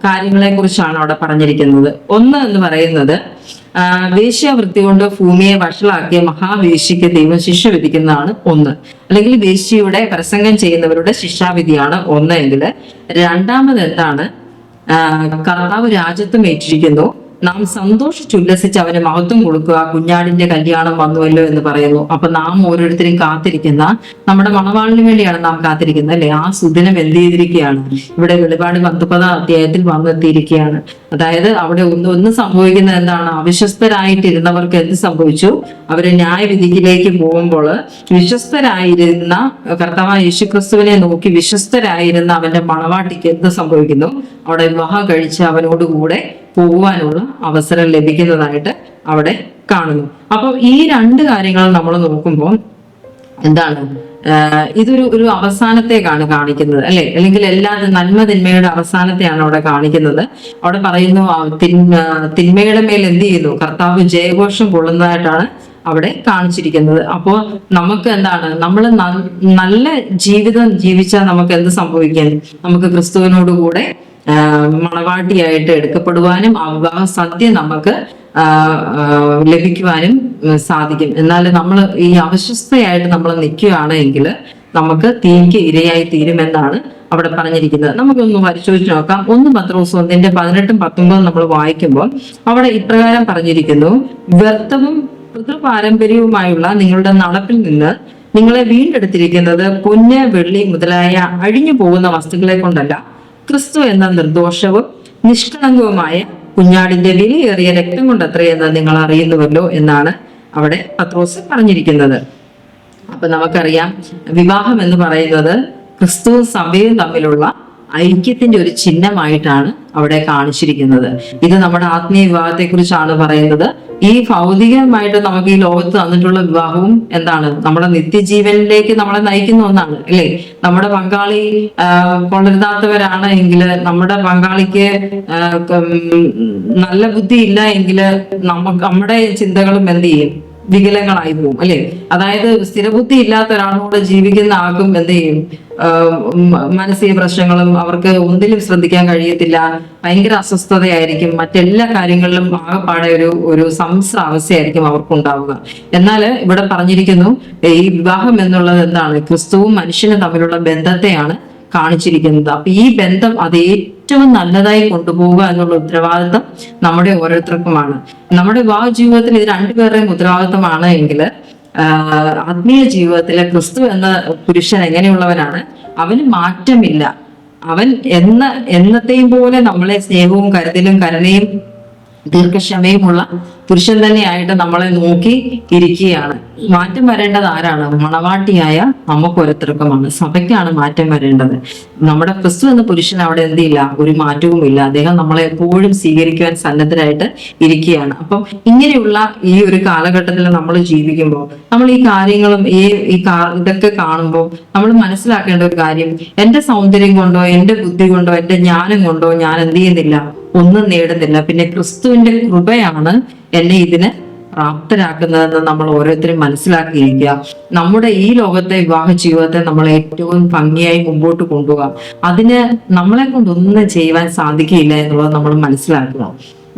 കാര്യങ്ങളെ കുറിച്ചാണ് അവിടെ പറഞ്ഞിരിക്കുന്നത്. ഒന്ന് എന്ന് പറയുന്നത് വേശ്യാവൃത്തി കൊണ്ട് ഭൂമിയെ വഷളാക്കിയ മഹാവേശ്യയ്ക്ക് ദൈവം ശിക്ഷ വിധിക്കുന്നതാണ് ഒന്ന്. അല്ലെങ്കിൽ വേശ്യയുടെ പ്രസംഗം ചെയ്യുന്നവരുടെ ശിക്ഷാവിധിയാണ് ഒന്ന് എങ്കിൽ, രണ്ടാമത് എന്താണ്, കർത്താവ് രാജ്യത്വം ഏറ്റിരിക്കുന്നു, നാം സന്തോഷിച്ചുല്ലസിച്ച് അവന് മഹത്വം കൊടുക്കുക, കുഞ്ഞാടിന്റെ കല്യാണം വന്നുവല്ലോ എന്ന് പറയുന്നു. അപ്പൊ നാം ഓരോരുത്തരും കാത്തിരിക്കുന്ന നമ്മുടെ മണവാളിന് വേണ്ടിയാണ് നാം കാത്തിരിക്കുന്നത് അല്ലെ. ആ സുദിനം എന്ത് ചെയ്തിരിക്കുകയാണ്, ഇവിടെ വെളിപാട് 19-ാം അധ്യായത്തിൽ വന്നെത്തിയിരിക്കുകയാണ്. അതായത് അവിടെ ഒന്ന് സംഭവിക്കുന്നത് എന്താണ്, അവിശ്വസ്തരായിട്ടിരുന്നവർക്ക് എന്ത് സംഭവിച്ചു, അവര് ന്യായവിധിയിലേക്ക് പോകുമ്പോൾ വിശ്വസ്തരായിരുന്ന കർത്താവായ യേശുക്രിസ്തുവിനെ നോക്കി വിശ്വസ്തരായിരുന്ന അവന്റെ മണവാട്ടിക്ക് എന്ത് സംഭവിക്കുന്നു, അവിടെ വിവാഹം കഴിച്ച് അവനോടുകൂടെ പോകുവാനുള്ള അവസരം ലഭിക്കുന്നതായിട്ട് അവിടെ കാണുന്നു. അപ്പൊ ഈ 2 കാര്യങ്ങൾ നമ്മൾ നോക്കുമ്പോൾ എന്താണ്, ഇതൊരു അവസാനത്തേക്കാണ് കാണിക്കുന്നത് അല്ലെ, അല്ലെങ്കിൽ എല്ലാ നന്മ തിന്മയുടെ അവസാനത്തെയാണ് അവിടെ കാണിക്കുന്നത്. അവിടെ പറയുന്നു തിന്മയുടെ മേൽ എന്ത് ചെയ്യുന്നു, കർത്താവ് ജയഘോഷം കൊള്ളുന്നതായിട്ടാണ് അവിടെ കാണിച്ചിരിക്കുന്നത്. അപ്പോൾ നമുക്ക് എന്താണ്, നമ്മൾ നല്ല ജീവിതം ജീവിച്ചാൽ നമുക്ക് എന്ത് സംഭവിക്കാൻ, നമുക്ക് ക്രിസ്തുവിനോട് കൂടെ മണവാട്ടിയായിട്ട് എടുക്കപ്പെടുവാനും ആ വിവാഹ സദ്യ നമുക്ക് ലഭിക്കുവാനും സാധിക്കും. എന്നാൽ നമ്മൾ ഈ അവിശ്വസ്തയായിട്ട് നമ്മൾ നിൽക്കുകയാണ് എങ്കിൽ നമുക്ക് തീക്ക് ഇരയായി തീരുമെന്നാണ് അവിടെ പറഞ്ഞിരിക്കുന്നത്. നമുക്കൊന്ന് പരിശോധിച്ച് നോക്കാം. 1 പത്രോസ് 1-ന്റെ 18-ഉം 19-ഉം നമ്മൾ വായിക്കുമ്പോൾ അവിടെ ഇപ്രകാരം പറഞ്ഞിരിക്കുന്നു, വ്യർത്ഥവും പിതൃപാരമ്പര്യവുമായുള്ള നിങ്ങളുടെ നടപ്പിൽ നിന്ന് നിങ്ങളെ വീണ്ടെടുത്തിരിക്കുന്നത് പൊന്ന് വെള്ളി മുതലായ അഴിഞ്ഞു പോകുന്ന വസ്തുക്കളെ കൊണ്ടല്ല, ക്രിസ്തു എന്ന നിർദോഷവും നിഷ്കളങ്കവുമായ കുഞ്ഞാടിന്റെ വിലയേറിയ രക്തം കൊണ്ടത്രയെന്ന് നിങ്ങൾ അറിയുന്നുവല്ലോ എന്നാണ് അവിടെ പത്രോസ് പറഞ്ഞിരിക്കുന്നത്. അപ്പൊ നമുക്കറിയാം വിവാഹം എന്ന് പറയുന്നത് ക്രിസ്തുവും സഭയും തമ്മിലുള്ള ഐക്യത്തിന്റെ ഒരു ചിഹ്നമായിട്ടാണ് അവിടെ കാണിച്ചിരിക്കുന്നത്. ഇത് നമ്മുടെ ആത്മീയ വിവാഹത്തെ കുറിച്ചാണ് പറയുന്നത്. ഈ ഭൗതികമായിട്ട് നമുക്ക് ഈ ലോകത്ത് തന്നിട്ടുള്ള വിവാഹവും എന്താണ്, നമ്മുടെ നിത്യജീവനിലേക്ക് നമ്മളെ നയിക്കുന്ന ഒന്നാണ് അല്ലേ. നമ്മുടെ പങ്കാളി കൊള്ളരുതാത്തവരാണ് എങ്കിൽ, നമ്മുടെ പങ്കാളിക്ക് നല്ല ബുദ്ധി ഇല്ല എങ്കിൽ നമ്മുടെ ചിന്തകളും എന്ത് ചെയ്യും, വികലങ്ങളായി പോകും അല്ലെ. അതായത് സ്ഥിരബുദ്ധി ഇല്ലാത്ത ഒരാളോട് ജീവിക്കുന്ന ആൾക്കും എന്ത് ചെയ്യും, മാനസിക പ്രശ്നങ്ങളും അവർക്ക് ഒന്നിലും ശ്രദ്ധിക്കാൻ കഴിയത്തില്ല, ഭയങ്കര അസ്വസ്ഥതയായിരിക്കും, മറ്റെല്ലാ കാര്യങ്ങളിലും ആകെപ്പാടെ ഒരു സമ്മിശ്ര അവസ്ഥയായിരിക്കും അവർക്കുണ്ടാവുക. എന്നാൽ ഇവിടെ പറഞ്ഞിരിക്കുന്നു ഈ വിവാഹം എന്നുള്ളത് എന്താണ്, ക്രിസ്തുവും മനുഷ്യനും തമ്മിലുള്ള ബന്ധത്തെയാണ് കാണിച്ചിരിക്കുന്നത്. അപ്പൊ ഈ ബന്ധം അത് ഏറ്റവും നല്ലതായി കൊണ്ടുപോവുക എന്നുള്ള ഉത്തരവാദിത്വം നമ്മുടെ ഓരോരുത്തർക്കുമാണ്. നമ്മുടെ വിവാഹ ജീവിതത്തിൽ ഇത് 2 പേരുടെയും ഉത്തരവാദിത്വമാണ് എങ്കിൽ, ആത്മീയ ജീവിതത്തിലെ ക്രിസ്തു എന്ന പുരുഷൻ എങ്ങനെയുള്ളവനാണ്, അവന് മാറ്റമില്ല. അവൻ എന്നത്തെയും പോലെ നമ്മളെ സ്നേഹവും കരുതലും കരുണയും ദീർഘക്ഷമയുമുള്ള പുരുഷൻ തന്നെയായിട്ട് നമ്മളെ നോക്കി ഇരിക്കുകയാണ്. മാറ്റം വരേണ്ടത് ആരാണ്, മണവാട്ടിയായ നമുക്ക് ഓരോരുത്തർക്കുമാണ്, സഭയ്ക്കാണ് മാറ്റം വരേണ്ടത്. നമ്മുടെ ക്രിസ്തു എന്ന പുരുഷൻ അവിടെ എന്തില്ല, ഒരു മാറ്റവും ഇല്ല. അദ്ദേഹം നമ്മളെ എപ്പോഴും സ്വീകരിക്കുവാൻ സന്നദ്ധരായിട്ട് ഇരിക്കുകയാണ്. അപ്പം ഇങ്ങനെയുള്ള ഈ ഒരു കാലഘട്ടത്തിൽ നമ്മൾ ജീവിക്കുമ്പോൾ നമ്മൾ ഈ കാര്യങ്ങളും ഇതൊക്കെ കാണുമ്പോൾ നമ്മൾ മനസ്സിലാക്കേണ്ട ഒരു കാര്യം, എന്റെ സൗന്ദര്യം കൊണ്ടോ എന്റെ ബുദ്ധി കൊണ്ടോ എന്റെ ജ്ഞാനം കൊണ്ടോ ഞാൻ എന്ത് ചെയ്യുന്നില്ല, ഒന്നും നേടുന്നില്ല. പിന്നെ ക്രിസ്തുവിന്റെ കൃപയാണ് എന്നെ ഇതിന് പ്രാപ്തരാക്കുന്നതെന്ന് നമ്മൾ ഓരോരുത്തരും മനസ്സിലാക്കിയിരിക്കുക. നമ്മുടെ ഈ ലോകത്തെ വിവാഹ ജീവിതത്തെ നമ്മൾ ഏറ്റവും ഭംഗിയായി മുമ്പോട്ട് കൊണ്ടുപോകാം. അതിന് നമ്മളെ കൊണ്ടൊന്നും ചെയ്യുവാൻ സാധിക്കില്ല എന്നുള്ളത് നമ്മൾ മനസ്സിലാക്കുക.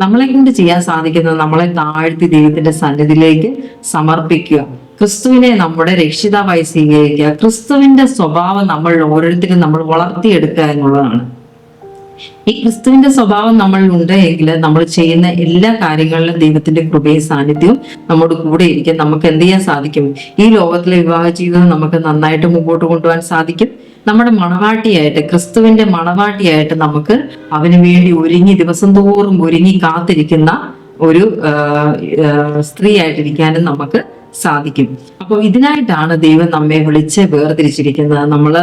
നമ്മളെ കൊണ്ട് ചെയ്യാൻ സാധിക്കുന്നത് നമ്മളെ താഴ്ത്തി ദൈവത്തിന്റെ സന്നിധിയിലേക്ക് സമർപ്പിക്കുക, ക്രിസ്തുവിനെ നമ്മുടെ രക്ഷിതാവായി സ്വീകരിക്കുക, ക്രിസ്തുവിന്റെ സ്വഭാവം നമ്മൾ ഓരോരുത്തരും നമ്മൾ വളർത്തിയെടുക്കുക എന്നുള്ളതാണ്. ഈ ക്രിസ്തുവിന്റെ സ്വഭാവം നമ്മൾ ഉണ്ട് എങ്കിൽ നമ്മൾ ചെയ്യുന്ന എല്ലാ കാര്യങ്ങളിലും ദൈവത്തിന്റെ കൃപയും സാന്നിധ്യവും നമ്മുടെ കൂടെ ഇരിക്കും. നമുക്ക് എന്ത് ചെയ്യാൻ സാധിക്കും, ഈ ലോകത്തിലെ വിവാഹ ജീവിതം നമുക്ക് നന്നായിട്ട് മുമ്പോട്ട് കൊണ്ടുപോകാൻ സാധിക്കും. നമ്മുടെ മണവാട്ടിയായിട്ട്, ക്രിസ്തുവിന്റെ മണവാട്ടിയായിട്ട് നമുക്ക് അവന് വേണ്ടി ദിവസം തോറും ഒരുങ്ങി കാത്തിരിക്കുന്ന ഒരു സ്ത്രീ ആയിട്ടിരിക്കാനും നമുക്ക് സാധിക്കും. അപ്പോൾ ഇതിനായിട്ടാണ് ദൈവം നമ്മെ വിളിച്ച് വേർതിരിച്ചിരിക്കുന്നത്. നമ്മൾ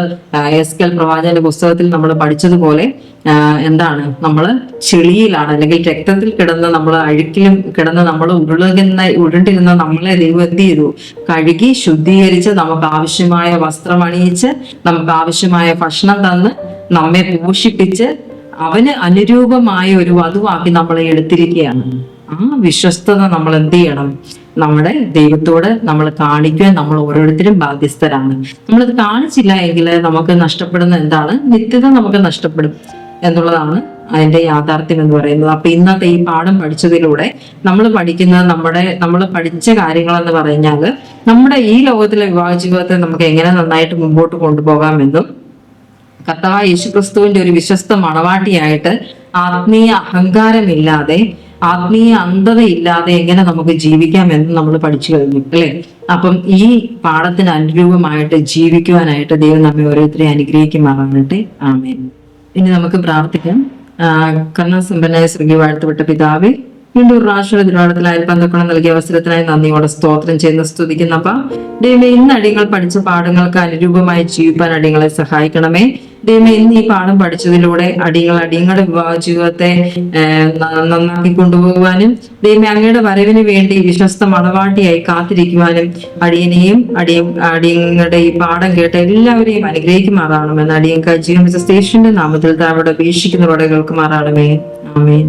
എസ്കേൽ പ്രവാചകന്റെ പുസ്തകത്തിൽ നമ്മൾ പഠിച്ചതുപോലെ എന്താണ്, നമ്മൾ ചെളിയിലാണ് അല്ലെങ്കിൽ രക്തത്തിൽ കിടന്ന് നമ്മൾ അഴുക്കിലും കിടന്ന് നമ്മൾ ഉരുണ്ടിരുന്ന നമ്മളെ ദൈവം എന്ത് ചെയ്തു? കഴുകി ശുദ്ധീകരിച്ച് നമുക്ക് ആവശ്യമായ വസ്ത്രം അണിയിച്ച് നമുക്ക് ആവശ്യമായ ഭക്ഷണം തന്ന് നമ്മെ പോഷിപ്പിച്ച് അവന് അനുരൂപമായ ഒരു വധുവാക്കി നമ്മളെ എടുത്തിരിക്കുകയാണ്. ആ വിശ്വസ്തത നമ്മൾ എന്ത് ചെയ്യണം? നമ്മുടെ ദൈവത്തോട് നമ്മൾ കാണിക്കാൻ നമ്മൾ ഓരോരുത്തരും ബാധ്യസ്ഥരാണ്. നമ്മളത് കാണിച്ചില്ല എങ്കിൽ നമുക്ക് നഷ്ടപ്പെടുന്ന എന്താണ്? നിത്യത നമുക്ക് നഷ്ടപ്പെടും എന്നുള്ളതാണ് അതിന്റെ യാഥാർത്ഥ്യം എന്ന് പറയുന്നത്. അപ്പൊ ഇന്നത്തെ ഈ പാഠം പഠിച്ചതിലൂടെ നമ്മൾ പഠിക്കുന്ന നമ്മൾ പഠിച്ച കാര്യങ്ങളെന്ന് പറഞ്ഞാൽ നമ്മുടെ ഈ ലോകത്തിലെ വിവാഹ ജീവിതത്തെ നമുക്ക് എങ്ങനെ നന്നായിട്ട് മുമ്പോട്ട് കൊണ്ടുപോകാമെന്നും കർത്താവായ യേശുക്രിസ്തുവിന്റെ ഒരു വിശ്വസ്ത മണവാട്ടിയായിട്ട് ആത്മീയ അഹങ്കാരമില്ലാതെ ആത്മീയ അന്ധതയില്ലാതെ എങ്ങനെ നമുക്ക് ജീവിക്കാമെന്ന് നമ്മൾ പഠിച്ചു കഴിഞ്ഞു അല്ലെ. അപ്പം ഈ പാഠത്തിന് അനുരൂപമായിട്ട് ജീവിക്കുവാനായിട്ട് ദൈവം നമ്മെ ഓരോരുത്തരെ അനുഗ്രഹിക്കുമാറാകട്ടെ. ആമേൻ. ഇനി നമുക്ക് പ്രാർത്ഥിക്കാം. കരുണാസമ്പന്നനായ സ്വർഗീയ വാഴ്ത്തപ്പെട്ട പിതാവേ, വീണ്ടും ഒരു പ്രാവശ്യം തിരുവാടത്തിൽ അയൽപ്പന്തക്കുളം നൽകിയ അവസരത്തിനായി നന്ദിയോടെ സ്തോത്രം ചെയ്യുന്ന സ്തുതിക്കുന്നപ്പ ദൈവമേ, ഇന്ന് അടിയങ്ങൾ പഠിച്ച പാഠങ്ങൾക്ക് അനുരൂപമായി ജീവിപ്പാൻ അടിയങ്ങളെ സഹായിക്കണമേ. ദൈവമേ, ഇന്ന് ഈ പാഠം പഠിച്ചതിലൂടെ അടിയങ്ങളുടെ വിവാഹ ജീവിതത്തെ നന്നാക്കി കൊണ്ടുപോകുവാനും ദൈവമേ അങ്ങയുടെ വരവിന് വേണ്ടി വിശ്വസ്ത മണവാട്ടിയായി കാത്തിരിക്കുവാനും അടിയനെയും അടിയങ്ങളുടെ ഈ പാഠം കേട്ട് എല്ലാവരെയും അനുഗ്രഹിക്കുമാറാകണമെന്ന് അടിയങ്ക ജീവൻ സ്റ്റേഷന്റെ നാമത്തിൽ താവോട് അപേക്ഷിക്കുന്നവരുടെ കേൾക്കുമാറാകണമേ. ആമേൻ.